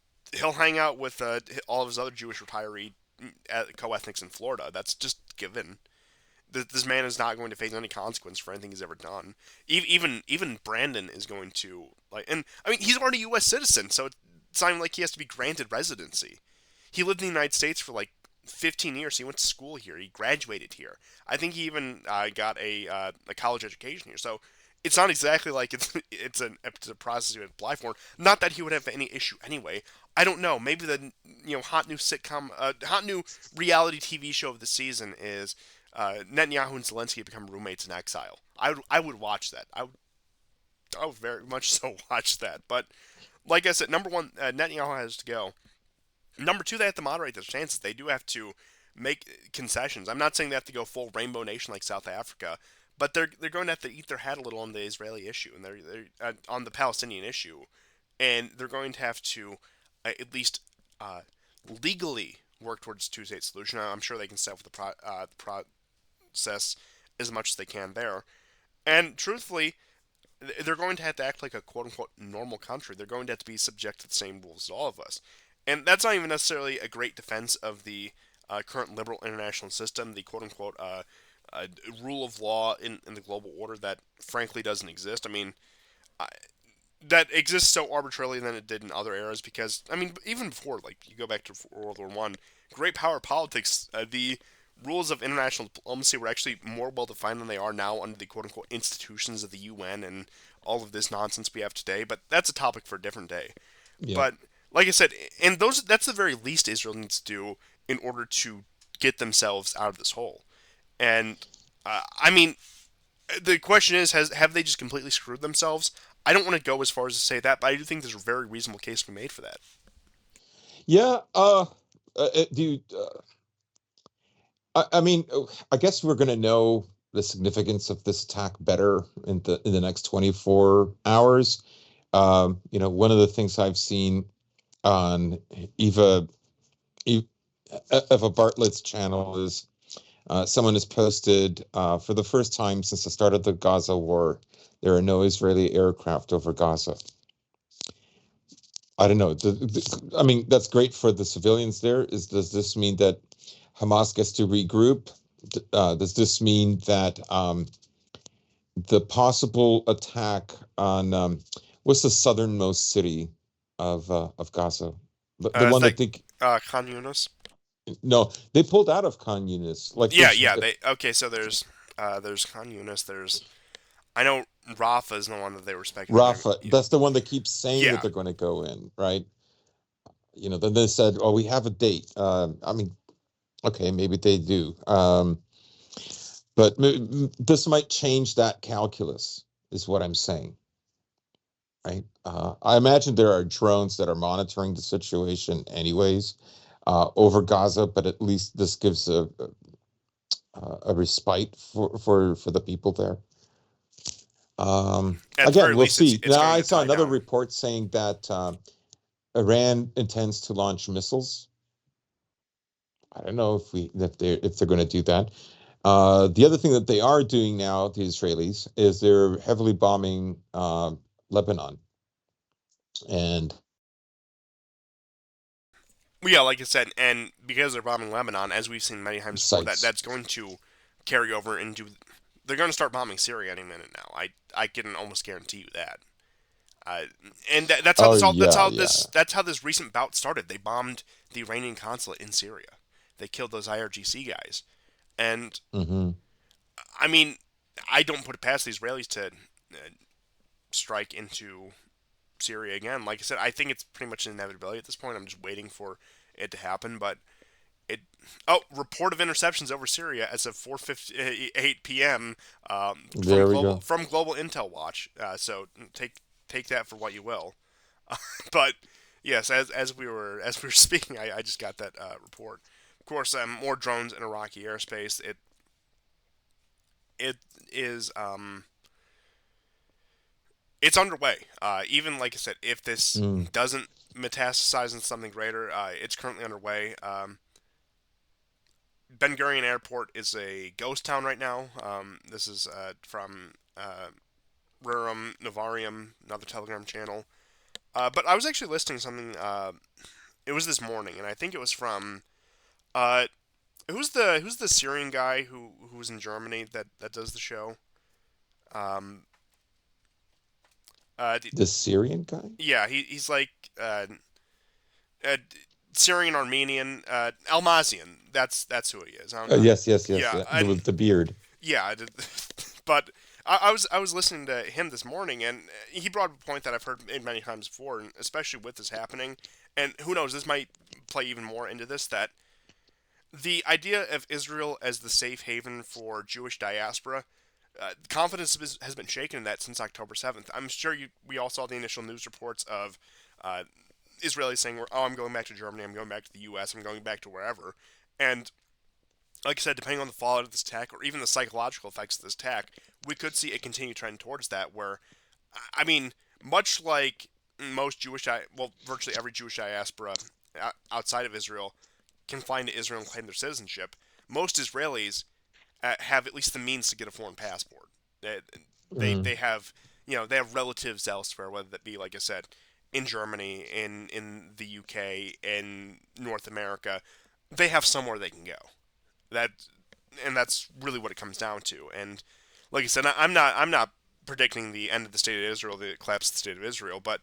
hang out with all of his other Jewish retiree co-ethnics in Florida. That's just given. This man is not going to face any consequence for anything he's ever done. Even Brandon is going to and I mean he's already a U.S. citizen, so it's not even like he has to be granted residency. He lived in the United States for like 15 years. He went to school here. He graduated here. I think he even got a college education here. So it's not exactly like it's a process you would apply for. Not that he would have any issue anyway. I don't know. Maybe the hot new sitcom, hot new reality TV show of the season is Netanyahu and Zelensky become roommates in exile. I would watch that. I would very much so watch that. But like I said, number one, Netanyahu has to go. Number two, they have to moderate their chances. They do have to make concessions. I'm not saying they have to go full rainbow nation like South Africa, but they're going to have to eat their hat a little on the Israeli issue and they're on the Palestinian issue, and they're going to have to at least uh, legally work towards a two-state solution. I'm sure they can start with the process as much as they can there. And truthfully, they're going to have to act like a quote unquote normal country. They're going to have to be subject to the same rules as all of us. And that's not even necessarily a great defense of the current liberal international system, the quote unquote uh, rule of law in the global order that frankly doesn't exist. I mean, I, that exists so arbitrarily than it did in other eras because, I mean, even before, like, you go back to World War One, great power politics, the rules of international diplomacy were actually more well defined than they are now under the quote unquote institutions of the UN and all of this nonsense we have today. But that's a topic for a different day. yeah, But like I said, and that's the very least Israel needs to do in order to get themselves out of this hole. And I mean, the question is, have they just completely screwed themselves? I don't want to go as far as to say that, but I do think there's a very reasonable case to be made for that. yeah. Do you, I mean, I guess we're going to know the significance of this attack better in the next 24 hours. One of the things I've seen on Eva E- Eva Bartlett's channel is someone has posted for the first time since the start of the Gaza war, there are no Israeli aircraft over Gaza. I don't know. I mean, that's great for the civilians there. Does this mean that Hamas gets to regroup? Does this mean that the possible attack on what's the southernmost city of Gaza? The Is one that that they Khan Yunis? no, they pulled out of Khan Yunis. Like Yeah, there's yeah. They okay. So there's Khan Yunis. There's I know Rafa is the one that they were expecting. Rafa. That's the one that keeps saying that Yeah, they're going to go in, right? Then they said, "Oh, we have a date." I mean, okay, maybe they do. But this might change that calculus, is what I'm saying, right? I imagine there are drones that are monitoring the situation anyways over Gaza, but at least this gives a respite for the people there. at the Again, very we'll least, see. it's Now, going I to saw die another down. report saying that Iran intends to launch missiles. I don't know if they're going to do that. The other thing that they are doing now, the Israelis, is they're heavily bombing Lebanon and Well, yeah, like I said, and because they're bombing Lebanon, as we've seen many times before, sites. that's going to carry over into. They're going to start bombing Syria any minute now. I can almost guarantee you that. Uh, and that's how Oh this all yeah, yeah. that's how this recent bout started. They bombed the Iranian consulate in Syria. They killed those IRGC guys, and Hmm. I mean, I don't put it past the Israelis to strike into Syria again. Like I said, I think it's pretty much an inevitability at this point. I'm just waiting for it to happen. But it report of interceptions over Syria as of 4:58 p.m. There we go. From Global Intel Watch. So take that for what you will. But yes, as we were speaking, I just got that report. Of course, more drones in Iraqi airspace. It is it's underway. Even like I said, if this Mm. doesn't metastasize into something greater, it's currently underway. Ben Gurion Airport is a ghost town right now. This is from Rerum Novarium, another Telegram channel. But I was actually listing something. It was this morning, and I think it was from uh, who's the Syrian guy who was in Germany that does the show. Um, uh, The Syrian guy? yeah, he's like uh, Syrian Armenian Almazian. That's who he is. I don't know. Yes, yes, yes. Yeah, With and the beard. yeah, but I was listening to him this morning, and he brought up a point that I've heard made many times before, and especially with this happening, and who knows, this might play even more into this, that the idea of Israel as the safe haven for Jewish diaspora, confidence has been shaken in that since October 7th. I'm sure we all saw the initial news reports of uh, Israelis saying, "Oh, I'm going back to Germany. I'm going back to the U.S. I'm going back to wherever," and like I said, depending on the fallout of this attack or even the psychological effects of this attack, we could see a continued trend towards that. Where, I mean, much like most well, virtually every Jewish diaspora outside of Israel can fly into Israel and claim their citizenship. Most Israelis have at least the means to get a foreign passport. They Mm. have they have relatives elsewhere, whether that be like I said, in Germany, in the UK, in North America. They have somewhere they can go. That and that's really what it comes down to. And like I said, I'm not predicting the end of the state of Israel, the collapse of the state of Israel, but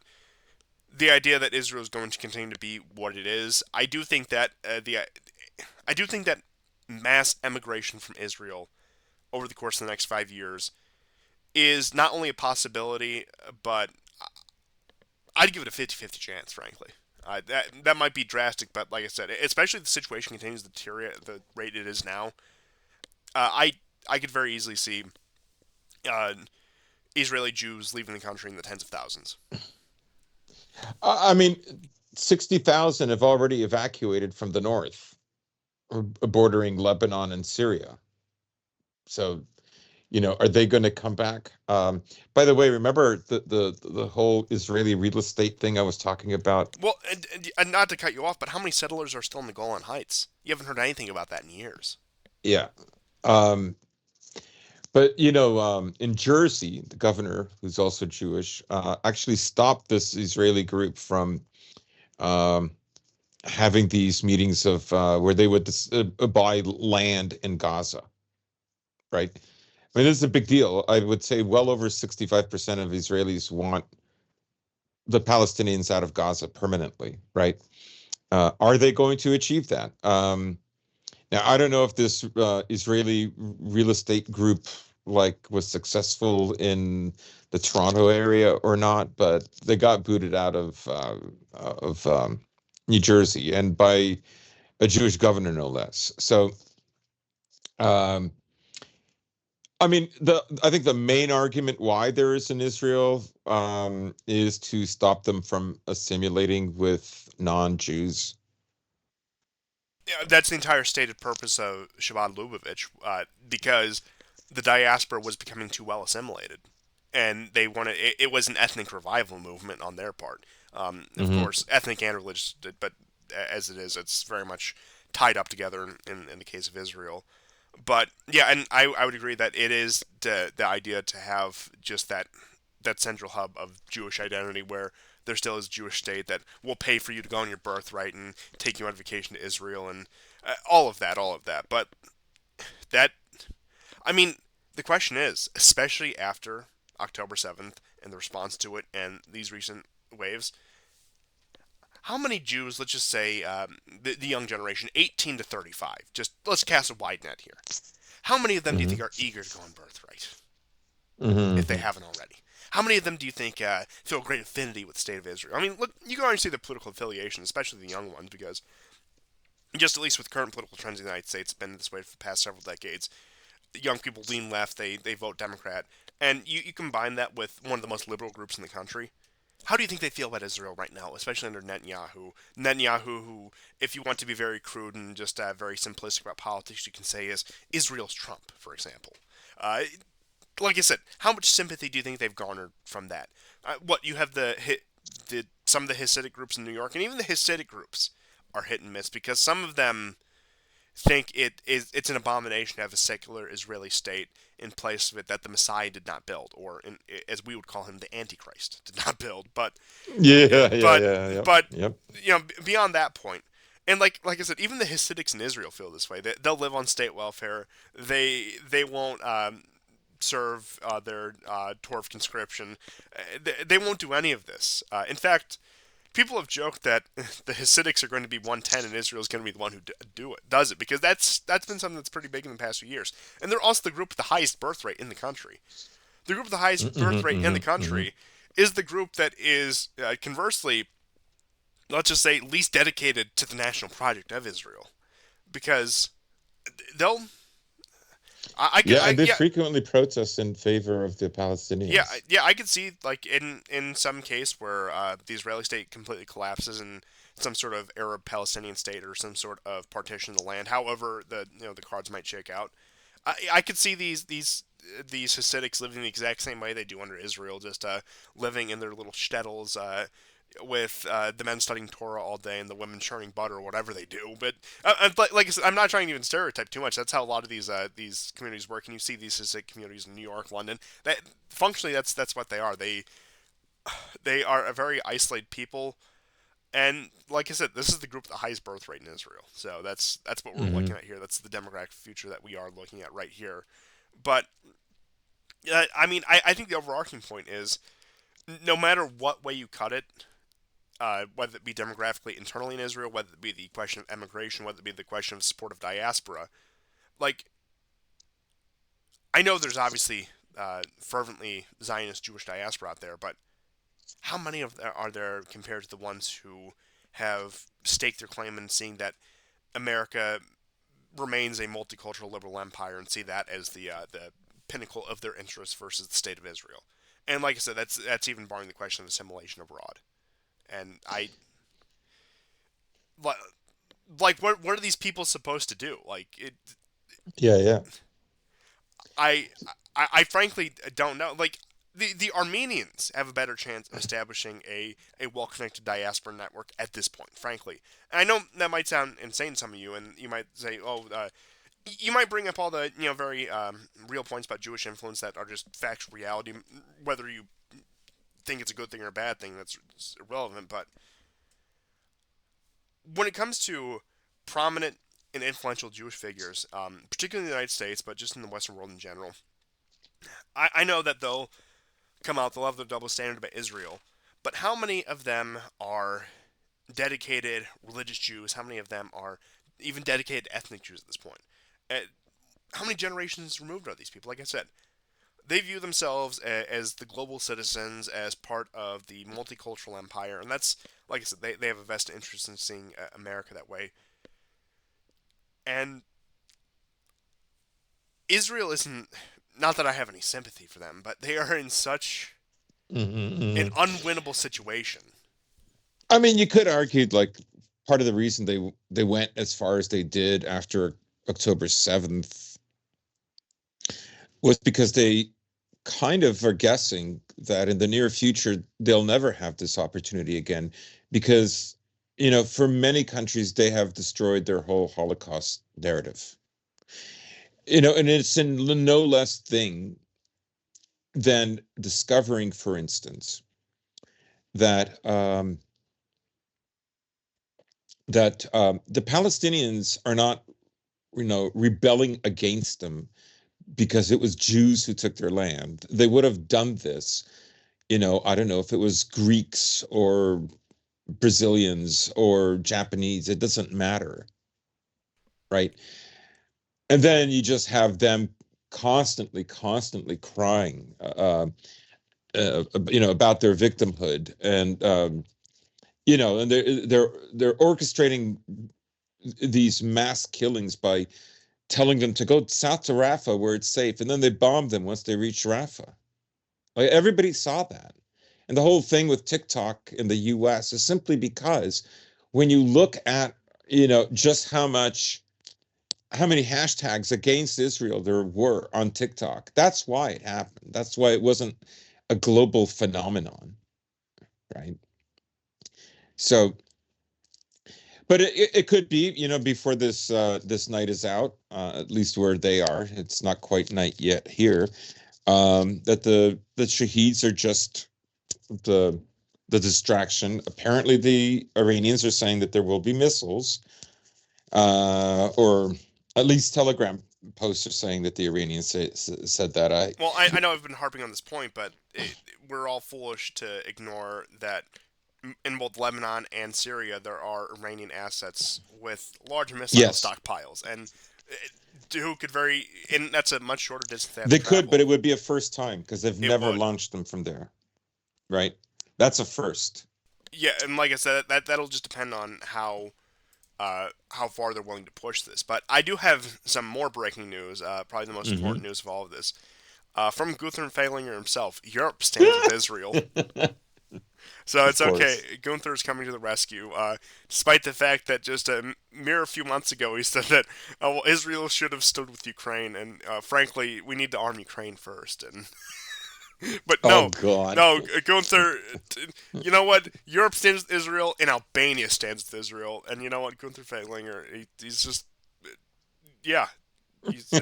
the idea that Israel is going to continue to be what it is, I do think that mass emigration from Israel over the course of the next 5 years is not only a possibility, but I'd give it a 50-50 chance, frankly. That might be drastic, but like I said, especially if the situation continues to deteriorate at the rate it is now, uh, I I could very easily see uh, Israeli Jews leaving the country in the tens of thousands. I mean, 60,000 have already evacuated from the north, bordering Lebanon and Syria. So, Are they going to come back? By the way, remember the whole Israeli real estate thing I was talking about? Well, and not to cut you off, but how many settlers are still in the Golan Heights? You haven't heard anything about that in years. Yeah. Um, but in Jersey, the governor, who's also Jewish, actually stopped this Israeli group from um, having these meetings of where they would buy land in Gaza, right? I mean, this is a big deal. I would say well over 65% of Israelis want the Palestinians out of Gaza permanently, right? Are they going to achieve that? Now, I don't know if this Israeli real estate group was successful in the Toronto area or not, but they got booted out of New Jersey, and by a Jewish governor, no less. So, um, I mean, I think the main argument why there is in Israel is to stop them from assimilating with non-Jews. Yeah, that's the entire stated purpose of Shabbat Lubavitch, because the diaspora was becoming too well assimilated, and they wanted it was an ethnic revival movement on their part. Of Hmm. course, ethnic and religious, but as it is, it's very much tied up together in the case of Israel. But yeah, and I would agree that it is the idea to have just that central hub of Jewish identity where there still is a Jewish state that will pay for you to go on your birthright and take you on vacation to Israel and all of that. But that, I mean, the question is, especially after October 7th and the response to it and these recent waves, how many Jews, let's just say the young generation, 18 to 35, just let's cast a wide net here. How many of them do you think Hmm. are eager to go on birthright if they Hmm. haven't already? How many of them do you think feel great affinity with the state of Israel? I mean, look, you can already see the political affiliation, especially the young ones, because just at least with current political trends in the United States, it's been this way for the past several decades. Young people lean left, they vote Democrat, and you combine that with one of the most liberal groups in the country. How do you think they feel about Israel right now, especially under Netanyahu? Netanyahu, who, if you want to be very crude and just very simplistic about politics, you can say is Israel's Trump, for example. Uh, like I said, how much sympathy do you think they've garnered from that? What you have the some of the Hasidic groups in New York, and even the Hasidic groups are hit and miss because some of them think it's an abomination to have a secular Israeli state in place of it that the Messiah did not build, or as we would call him, the Antichrist did not build. Yeah, yeah, But yeah, yep, but yep. beyond that point, and like I said, even the Hasidics in Israel feel this way. They'll live on state welfare. They won't serve their tour of conscription. They won't do any of this. In fact, people have joked that the Hasidics are going to be 110 and Israel is going to be the one who does it because that's been something that's pretty big in the past few years. And they're also the group with the highest birth rate in the country. The group with the highest birth Hmm. rate in the Hmm. Hmm. country is the group that is conversely, let's just say, least dedicated to the national project of Israel because they'll Yeah, and they yeah. frequently protest in favor of the Palestinians. Yeah, I could see like in some case where the Israeli state completely collapses and some sort of Arab Palestinian state or some sort of partition of the land. However, the cards might shake out. I could see these Hasidics living the exact same way they do under Israel, just living in their little shtetls, with the men studying Torah all day and the women churning butter or whatever they do. But like I said, I'm not trying to even stereotype too much. That's how a lot of these communities work. And you see these Hasidic communities in New York, London. That functionally, that's what they are. They are a very isolated people. And like I said, this is the group with the highest birth rate in Israel. So that's what we're looking Hmm. at here. That's the demographic future that we are looking at right here. But I mean, I think the overarching point is no matter what way you cut it, whether it be demographically internally in Israel, whether it be the question of emigration, whether it be the question of support of diaspora. Like, I know there's obviously fervently Zionist Jewish diaspora out there, but how many of there are there compared to the ones who have staked their claim in seeing that America remains a multicultural liberal empire and see that as the pinnacle of their interests versus the state of Israel? And like I said, that's even barring the question of assimilation abroad. And like what are these people supposed to do? Like it, Yeah, yeah. I I frankly don't know. Like the Armenians have a better chance of establishing a well connected diaspora network at this point. Frankly, and I know that might sound insane to some of you, and you might say, "Oh, you might bring up all the very real points about Jewish influence that are just factual reality, whether you think it's a good thing or a bad thing. That's irrelevant. But when it comes to prominent and influential Jewish figures, particularly in the United States, but just in the Western world in general, I know that they'll come out, they'll have their double standard about Israel. But how many of them are dedicated religious Jews? How many of them are even dedicated ethnic Jews at this point? Uh, how many generations removed are these people? Like I said, they view themselves as the global citizens, as part of the multicultural empire, and that's, like I said, they have a vested interest in seeing America that way. And Israel isn't, not that I have any sympathy for them, but they are in such an Hmm. unwinnable situation. I mean, you could argue like part of the reason they went as far as they did after October 7th was because they kind of are guessing that in the near future they'll never have this opportunity again because for many countries they have destroyed their whole Holocaust narrative. And it's in no less thing than discovering, for instance, that the Palestinians are not, rebelling against them because it was Jews who took their land. They would have done this, I don't know if it was Greeks or Brazilians or Japanese, it doesn't matter, right? And then you just have them constantly crying, about their victimhood, and they're orchestrating these mass killings by telling them to go south to Rafah where it's safe, and then they bomb them once they reach Rafah. Like everybody saw that. And the whole thing with TikTok in the US is simply because when you look at, just how many hashtags against Israel there were on TikTok, that's why it happened. That's why it wasn't a global phenomenon, right? So, but it could be, before this night is out, at least where they are, it's not quite night yet here, that the Shaheeds are just the the distraction. Apparently, the Iranians are saying that there will be missiles, or at least Telegram posts are saying that the Iranians said that. Well, I know I've been harping on this point, but we're all foolish to ignore that in both Lebanon and Syria there are Iranian assets with large missile Yes, stockpiles, and who could very, and that's a much shorter distance they have to they could, but travel. it would be a first time because they've It never would. launched them from there, right? That's a first. Yeah, and like I said, that'll just depend on how far they're willing to push this. But I do have some more breaking news. Probably the most Hmm. important news of all of this. From Guthrum Falinger himself, Europe stands with Israel. So Of it's okay. course. Gunther is coming to the rescue, despite the fact that just a mere few months ago he said that well, Israel should have stood with Ukraine, and frankly, we need to arm Ukraine first. And but Oh no, God. no, Gunther. You know what? Europe stands with Israel, and Albania stands with Israel. And you know what? Gunther Falinger, he's just yeah. He's,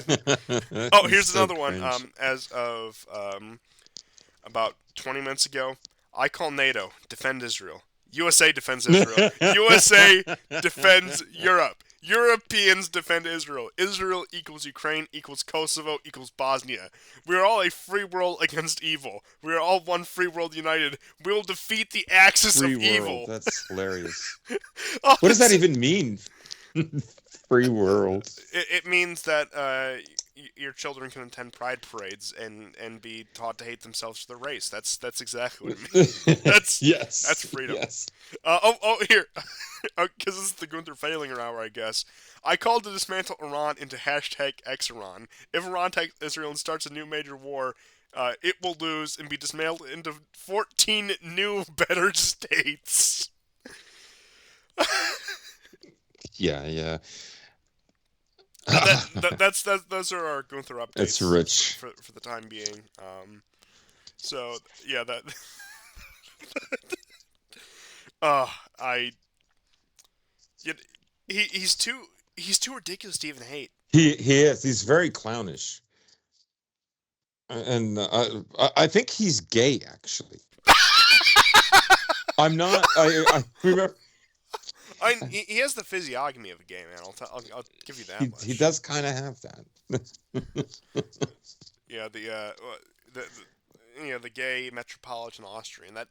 oh, He's here's so another one. cringe. As of about 20 minutes ago, I call NATO defend Israel. USA defends Israel. USA defends Europe. Europeans defend Israel. Israel equals Ukraine equals Kosovo equals Bosnia. We are all a free world against evil. We are all one free world united. We will defeat the axis Free of world. evil. That's hilarious. Oh, What does that even mean? Free world. it means that your children can attend pride parades and be taught to hate themselves for their race. That's exactly what it means. That's Yes. freedom. Yes. Here, because this is the Gunther Falinger hour, I guess. I called to dismantle Iran into hashtag Iran. If Iran takes Israel and starts a new major war, it will lose and be dismantled into 14 new, better states. Yeah, yeah. those are our Gunther It's updates rich. for the time being. So yeah, that uh I you he's too ridiculous to even hate. He is. He's very clownish, and I think he's gay. Actually, I'm not. I remember He has the physiognomy of a gay man. I'll give you that he much. does kind of have that. Yeah, the gay metropolitan Austrian, that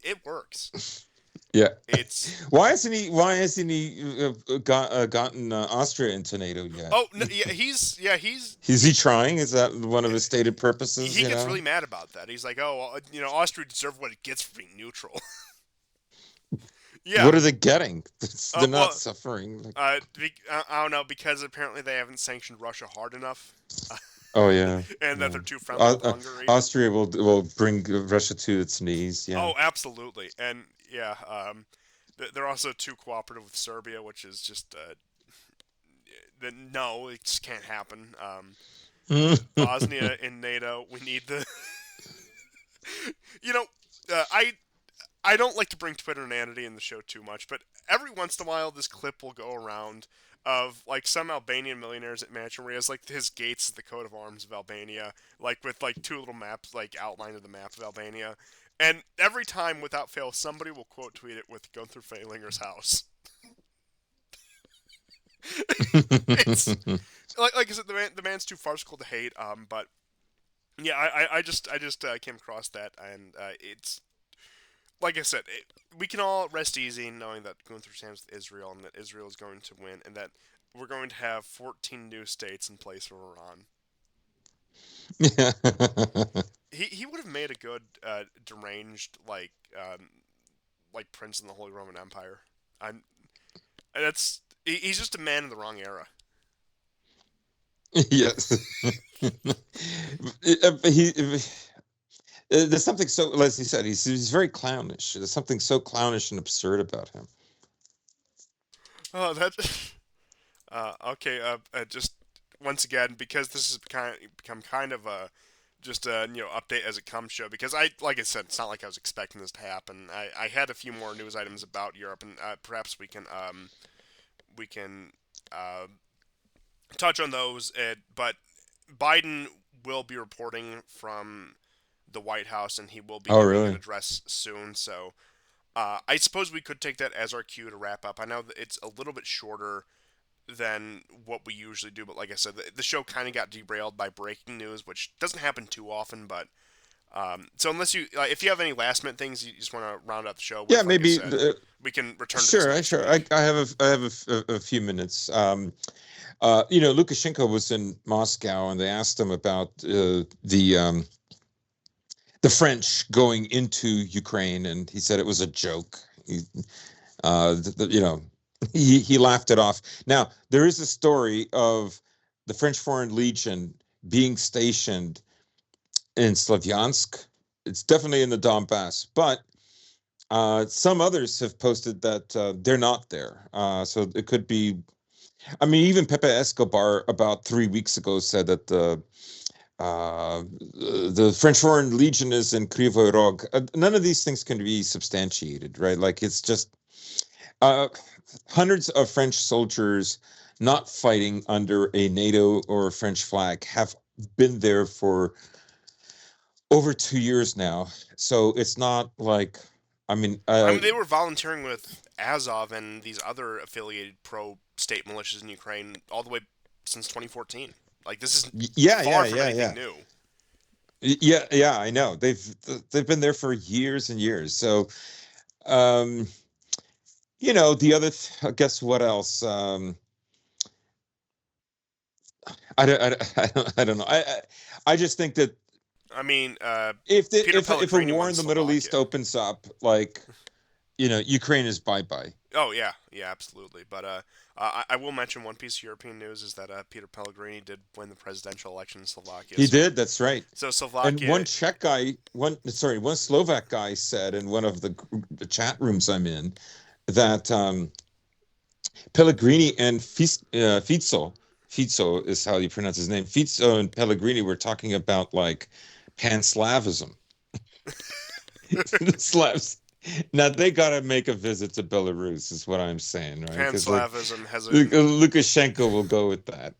it works. Yeah. It's Why hasn't he gotten Austria into NATO yet? oh no, yeah he's Is he trying? Is that one of his stated purposes? he You gets know, really mad about that. He's like, oh, well, Austria deserves what it gets for being neutral. Yeah. what are they getting? They're not Well, suffering. Like, I don't know, because apparently they haven't sanctioned Russia hard enough, oh yeah, and that yeah. they're too friendly with Hungary. Austria will bring Russia to its knees. Yeah. Oh, absolutely, and yeah, they're also too cooperative with Serbia, which is just no, it just can't happen. Bosnia in NATO, we need the you know, I don't like to bring Twitteranity in the show too much, but every once in a while this clip will go around of like some Albanian millionaires at Mansion where he has like his gates is the coat of arms of Albania, like with like two little maps like outline of the map of Albania. And every time without fail somebody will quote tweet it with Gunther Fehlinger's house. It's like I said, the man's too farcical to hate. But yeah, I just came across that, and it's like I said, we can all rest easy knowing that Gunther stands with Israel and that Israel is going to win, and that we're going to have 14 new states in place for Iran. Yeah. He would have made a good deranged like prince in the Holy Roman Empire. I'm that's he's just a man in the wrong era. Yes. he there's something so, as he said, he's very clownish. There's something so clownish and absurd about him. Oh, that okay. Just once again, because this has become kind of a just a update as it comes show. Because like I said, it's not like I was expecting this to happen. I had a few more news items about Europe, and perhaps we can uh, touch on those. But Biden will be reporting from the White House, and he will be Oh, giving an really? address soon. So I suppose we could take that as our cue to wrap up. I know that it's a little bit shorter than what we usually do. But like I said, the show kind of got derailed by breaking news, which doesn't happen too often. But so unless if you have any last minute things you just want to round out the show Yeah, with, like I maybe. said, we can return to this Sure, next sure. week. I have a few minutes. Lukashenko was in Moscow, and they asked him about the French going into Ukraine, and he said it was a joke. You know, he laughed it off. Now there is a story of the French Foreign Legion being stationed in Slavyansk. It's definitely in the Donbass, but some others have posted that they're not there. So it could be. I mean, even Pepe Escobar about 3 weeks ago said that the French Foreign Legion is in Krivoy Rog. None of these things can be substantiated, right? Like it's just uh, hundreds of French soldiers not fighting under a NATO or a French flag have been there for over 2 years now. So it's not like, I mean, I mean, they were volunteering with Azov and these other affiliated pro-state militias in Ukraine all the way since 2014. Like this is yeah, far yeah, from yeah, anything yeah. new. Yeah, yeah, I know. They've been there for years and years. So, um, the other, guess what else? I don't know. I just think that I mean, if the Peter if a Pellegrini war won in the Middle East Slovakia. opens up, like, Ukraine is bye bye. Oh yeah, yeah, absolutely. But I will mention one piece of European news is that Peter Pellegrini did win the presidential election in Slovakia. He So did. That's right. And Slovakia, one Czech guy, one Slovak guy said in one of the chat rooms I'm in that Pellegrini and Fico Fizzo is how you pronounce his name. Fizzo and Pellegrini were talking about like pan-Slavism. The Slavs. Now they gotta make a visit to Belarus, is what I'm saying, right? Because like Pan-Slavism has a Lukashenko will go with that.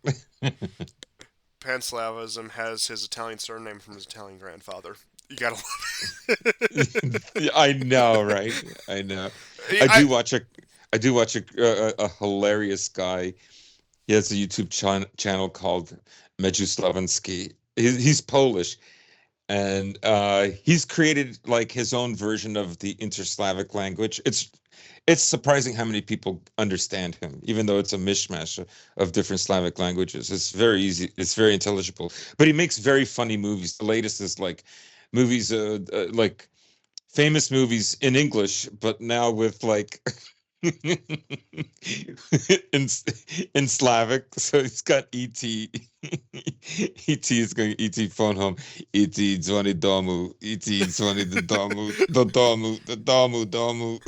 Pan-Slavism has his Italian surname from his Italian grandfather. You gotta I know, right? I know. love I I do watch a, I do watch a hilarious guy. He has a YouTube channel called Mejuslavinsky. He's Polish, and he's created like his own version of the inter-Slavic language. It's surprising how many people understand him, even though it's a mishmash of different Slavic languages. It's very easy. It's very intelligible. But he makes very funny movies. The latest is like movies, like famous movies in English, but now with like in in Slavic. So he's got ET. ET is going ET phone home. ET dzwoni domu. ET dzwoni do domu. Do domu. Do domu domu.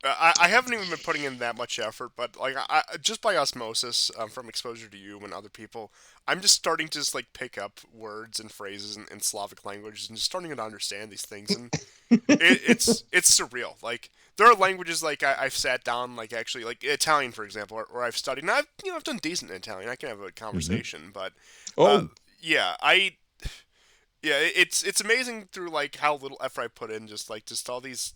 I haven't even been putting in that much effort, but like just by osmosis, from exposure to you and other people, I'm just starting to just like pick up words and phrases in Slavic languages and just starting to understand these things, and it's surreal. Like there are languages like I've sat down like actually like Italian for example, or I've studied, and I've done decent in Italian. I can have a Mhm. conversation, but uh, Oh, yeah, yeah, it's amazing through like how little effort I put in, just all these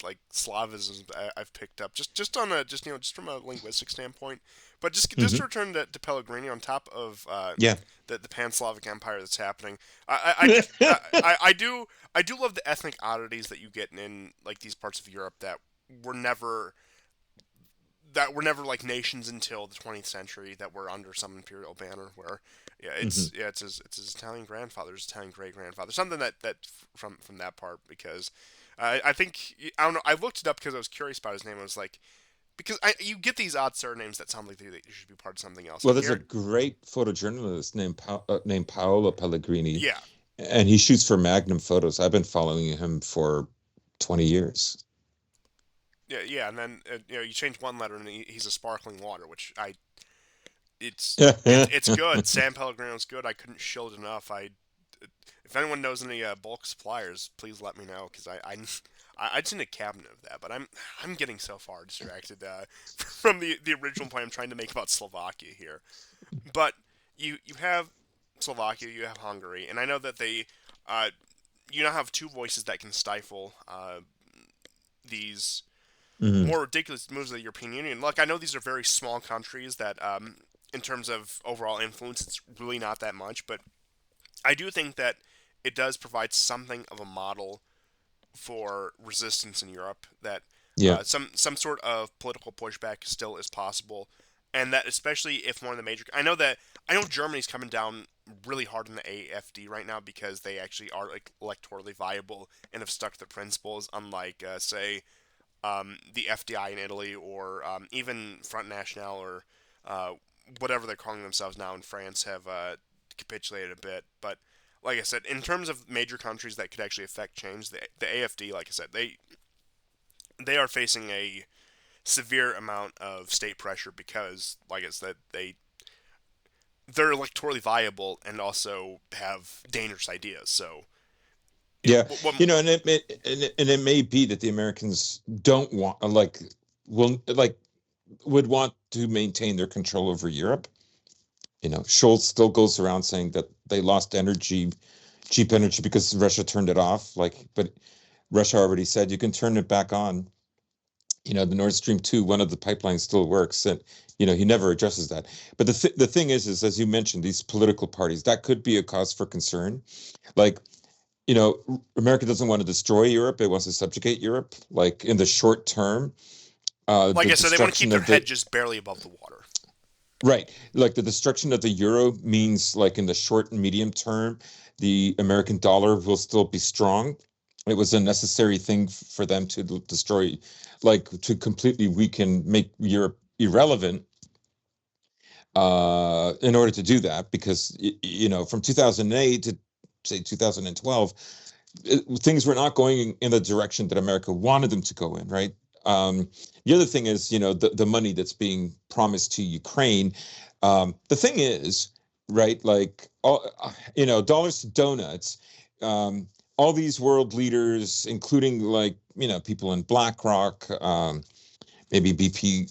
like Slavisms I've picked up, just on a just from a linguistic standpoint. But just to mhm. return to Pellegrini on top of Yeah. the Pan-Slavic Empire that's happening, I just I do love the ethnic oddities that you get in like these parts of Europe were never were never like nations until the 20th century that were under some imperial banner where Mhm. it's his Italian grandfather's Italian great grandfather, something from that part, because I think I don't know, I looked it up because I was curious about his name. I was like, because you get these odd surnames that sound like they should be part of something else, Well, and there's a here, great photojournalist named Paolo Pellegrini, yeah, and he shoots for Magnum Photos. I've been following him for 20 years. yeah, and then you change one letter and he's a sparkling water, which I it's good. San Pellegrino's good. I couldn't shill it enough. If anyone knows any bulk suppliers, please let me know, because I just need a cabinet of that. But I'm getting so far distracted from the original point I'm trying to make about Slovakia here. But you have Slovakia, you have Hungary, and I know that they you now have two voices that can stifle these Mhm. more ridiculous moves of the European Union. Look, I know these are very small countries that, in terms of overall influence, it's really not that much, but I do think that it does provide something of a model for resistance in Europe. That Yeah. some sort of political pushback still is possible, and that especially if one of the major, I know Germany's coming down really hard on the AFD right now because they actually are like electorally viable and have stuck to the principles, unlike say the FDI in Italy, or even Front National, or uh, whatever they're calling themselves now in France, have capitulated a bit. But like I said, in terms of major countries that could actually affect change, the AFD, like I said, they are facing a severe amount of state pressure because, like I said, they're electorally viable and also have dangerous ideas. So, Yeah. what, And it may be that the Americans don't want like will like would want to maintain their control over Europe. Scholz still goes around saying that they lost energy, cheap energy, because Russia turned it off. Like, but Russia already said you can turn it back on. The Nord Stream 2, one of the pipelines still works, and he never addresses that. But the thing is as you mentioned, these political parties, that could be a cause for concern. Like, America doesn't want to destroy Europe; it wants to subjugate Europe. Like in the short term, like the I said, they want to keep destruction their of head the just barely above the water. right, like the destruction of the euro means, like in the short and medium term, the American dollar will still be strong. It was a necessary thing for them to destroy, like to completely weaken, make Europe irrelevant, in order to do that, because from 2008 to say 2012, things were not going in the direction that America wanted them to go in, right? The other thing is, the money that's being promised to Ukraine. The thing is, right, like, dollars to donuts. Um, all these world leaders, including, like, people in BlackRock, maybe BP,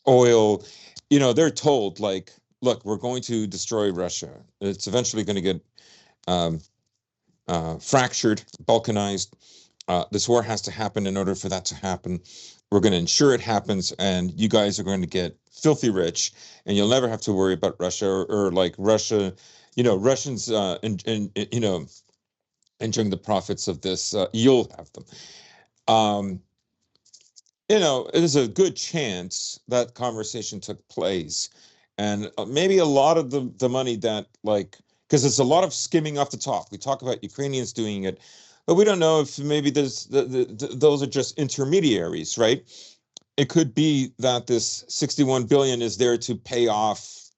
oil, they're told, like, look, we're going to destroy Russia. It's eventually going to get um, fractured, balkanized. This war has to happen in order for that to happen. We're going to ensure it happens, and you guys are going to get filthy rich, and you'll never have to worry about Russia or like Russia, Russians, and enjoying the profits of this. You'll have them. Um, there's a good chance that conversation took place, and maybe a lot of the money that, like, because it's a lot of skimming off the top. We talk about Ukrainians doing it, but we don't know if maybe those are just intermediaries, right? It could be that this 61 billion is there to pay off,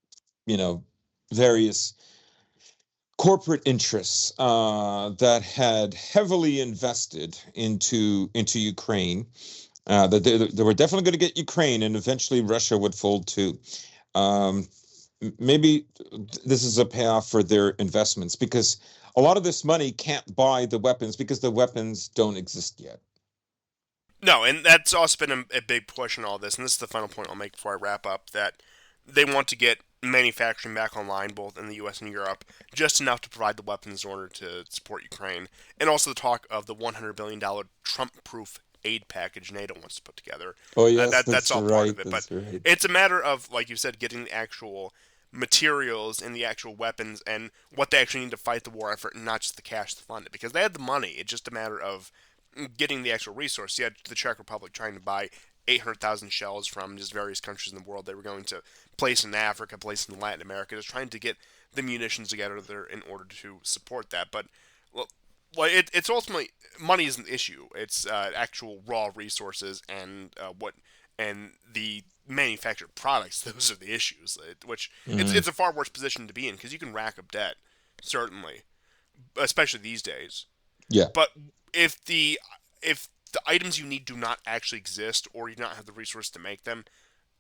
various corporate interests that had heavily invested into Ukraine, that they were definitely going to get Ukraine, and eventually Russia would fold too. Um, Maybe this is a payoff for their investments, because a lot of this money can't buy the weapons because the weapons don't exist yet. No, and that's also been a big push in all this, and this is the final point I'll make before I wrap up, that they want to get manufacturing back online both in the US and Europe, just enough to provide the weapons in order to support Ukraine. And also the talk of the $100 billion Trump proof aid package NATO wants to put together. Oh yes, That's that's all part right. of it. But That's right. it's a matter of, like you said, getting the actual materials and the actual weapons and what they actually need to fight the war effort, and not just the cash to fund it. Because they had the money. It's just a matter of getting the actual resource. You had the Czech Republic trying to buy 800,000 shells from just various countries in the world. They were going to place in Africa, place in Latin America, just trying to get the munitions together there in order to support that. But well, it's ultimately money isn't the issue. It's actual raw resources and and the manufactured products. Those are the issues. Which Mm, it's a far worse position to be in because you can rack up debt, certainly, especially these days. yeah, But if the items you need do not actually exist, or you do not have the resources to make them,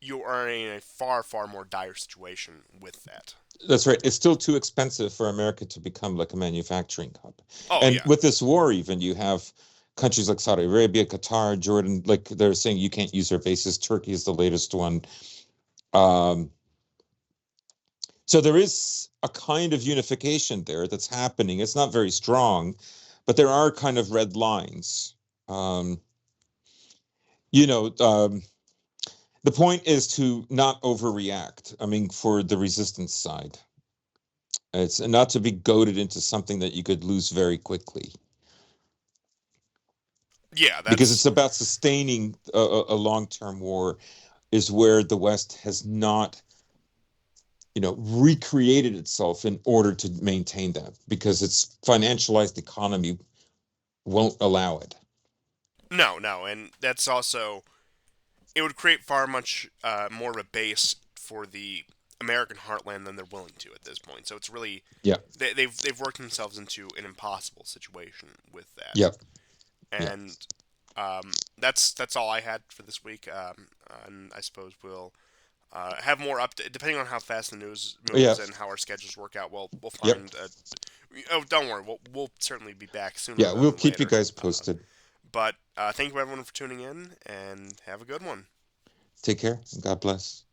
you are in a far more dire situation with that. that's right. It's still too expensive for America to become like a manufacturing hub. Oh And yeah, with this war, even you have countries like Saudi Arabia, Qatar, Jordan, like they're saying you can't use their bases. Turkey is the latest one. Um, so there is a kind of unification there that's happening. It's not very strong, but there are kind of red lines. Um, you know, um, the point is to not overreact. I mean, for the resistance side, it's not to be goaded into something that you could lose very quickly, yeah. because it's That's about sustaining a long-term war, is where the West has not, recreated itself in order to maintain that, because its financialized economy won't allow it. no, and that's also it would create far much more of a base for the American heartland than they're willing to at this point. So it's really Yeah, they've worked themselves into an impossible situation with that. yeah, yeah, And that's all I had for this week. And I suppose we'll have more update depending on how fast the news yeah, moves and how our schedules work out. We'll yep, find. Oh, don't worry. We'll certainly be back sooner yeah. rather We'll than keep you later. guys posted. But thank you everyone for tuning in, and have a good one. Take care. God bless.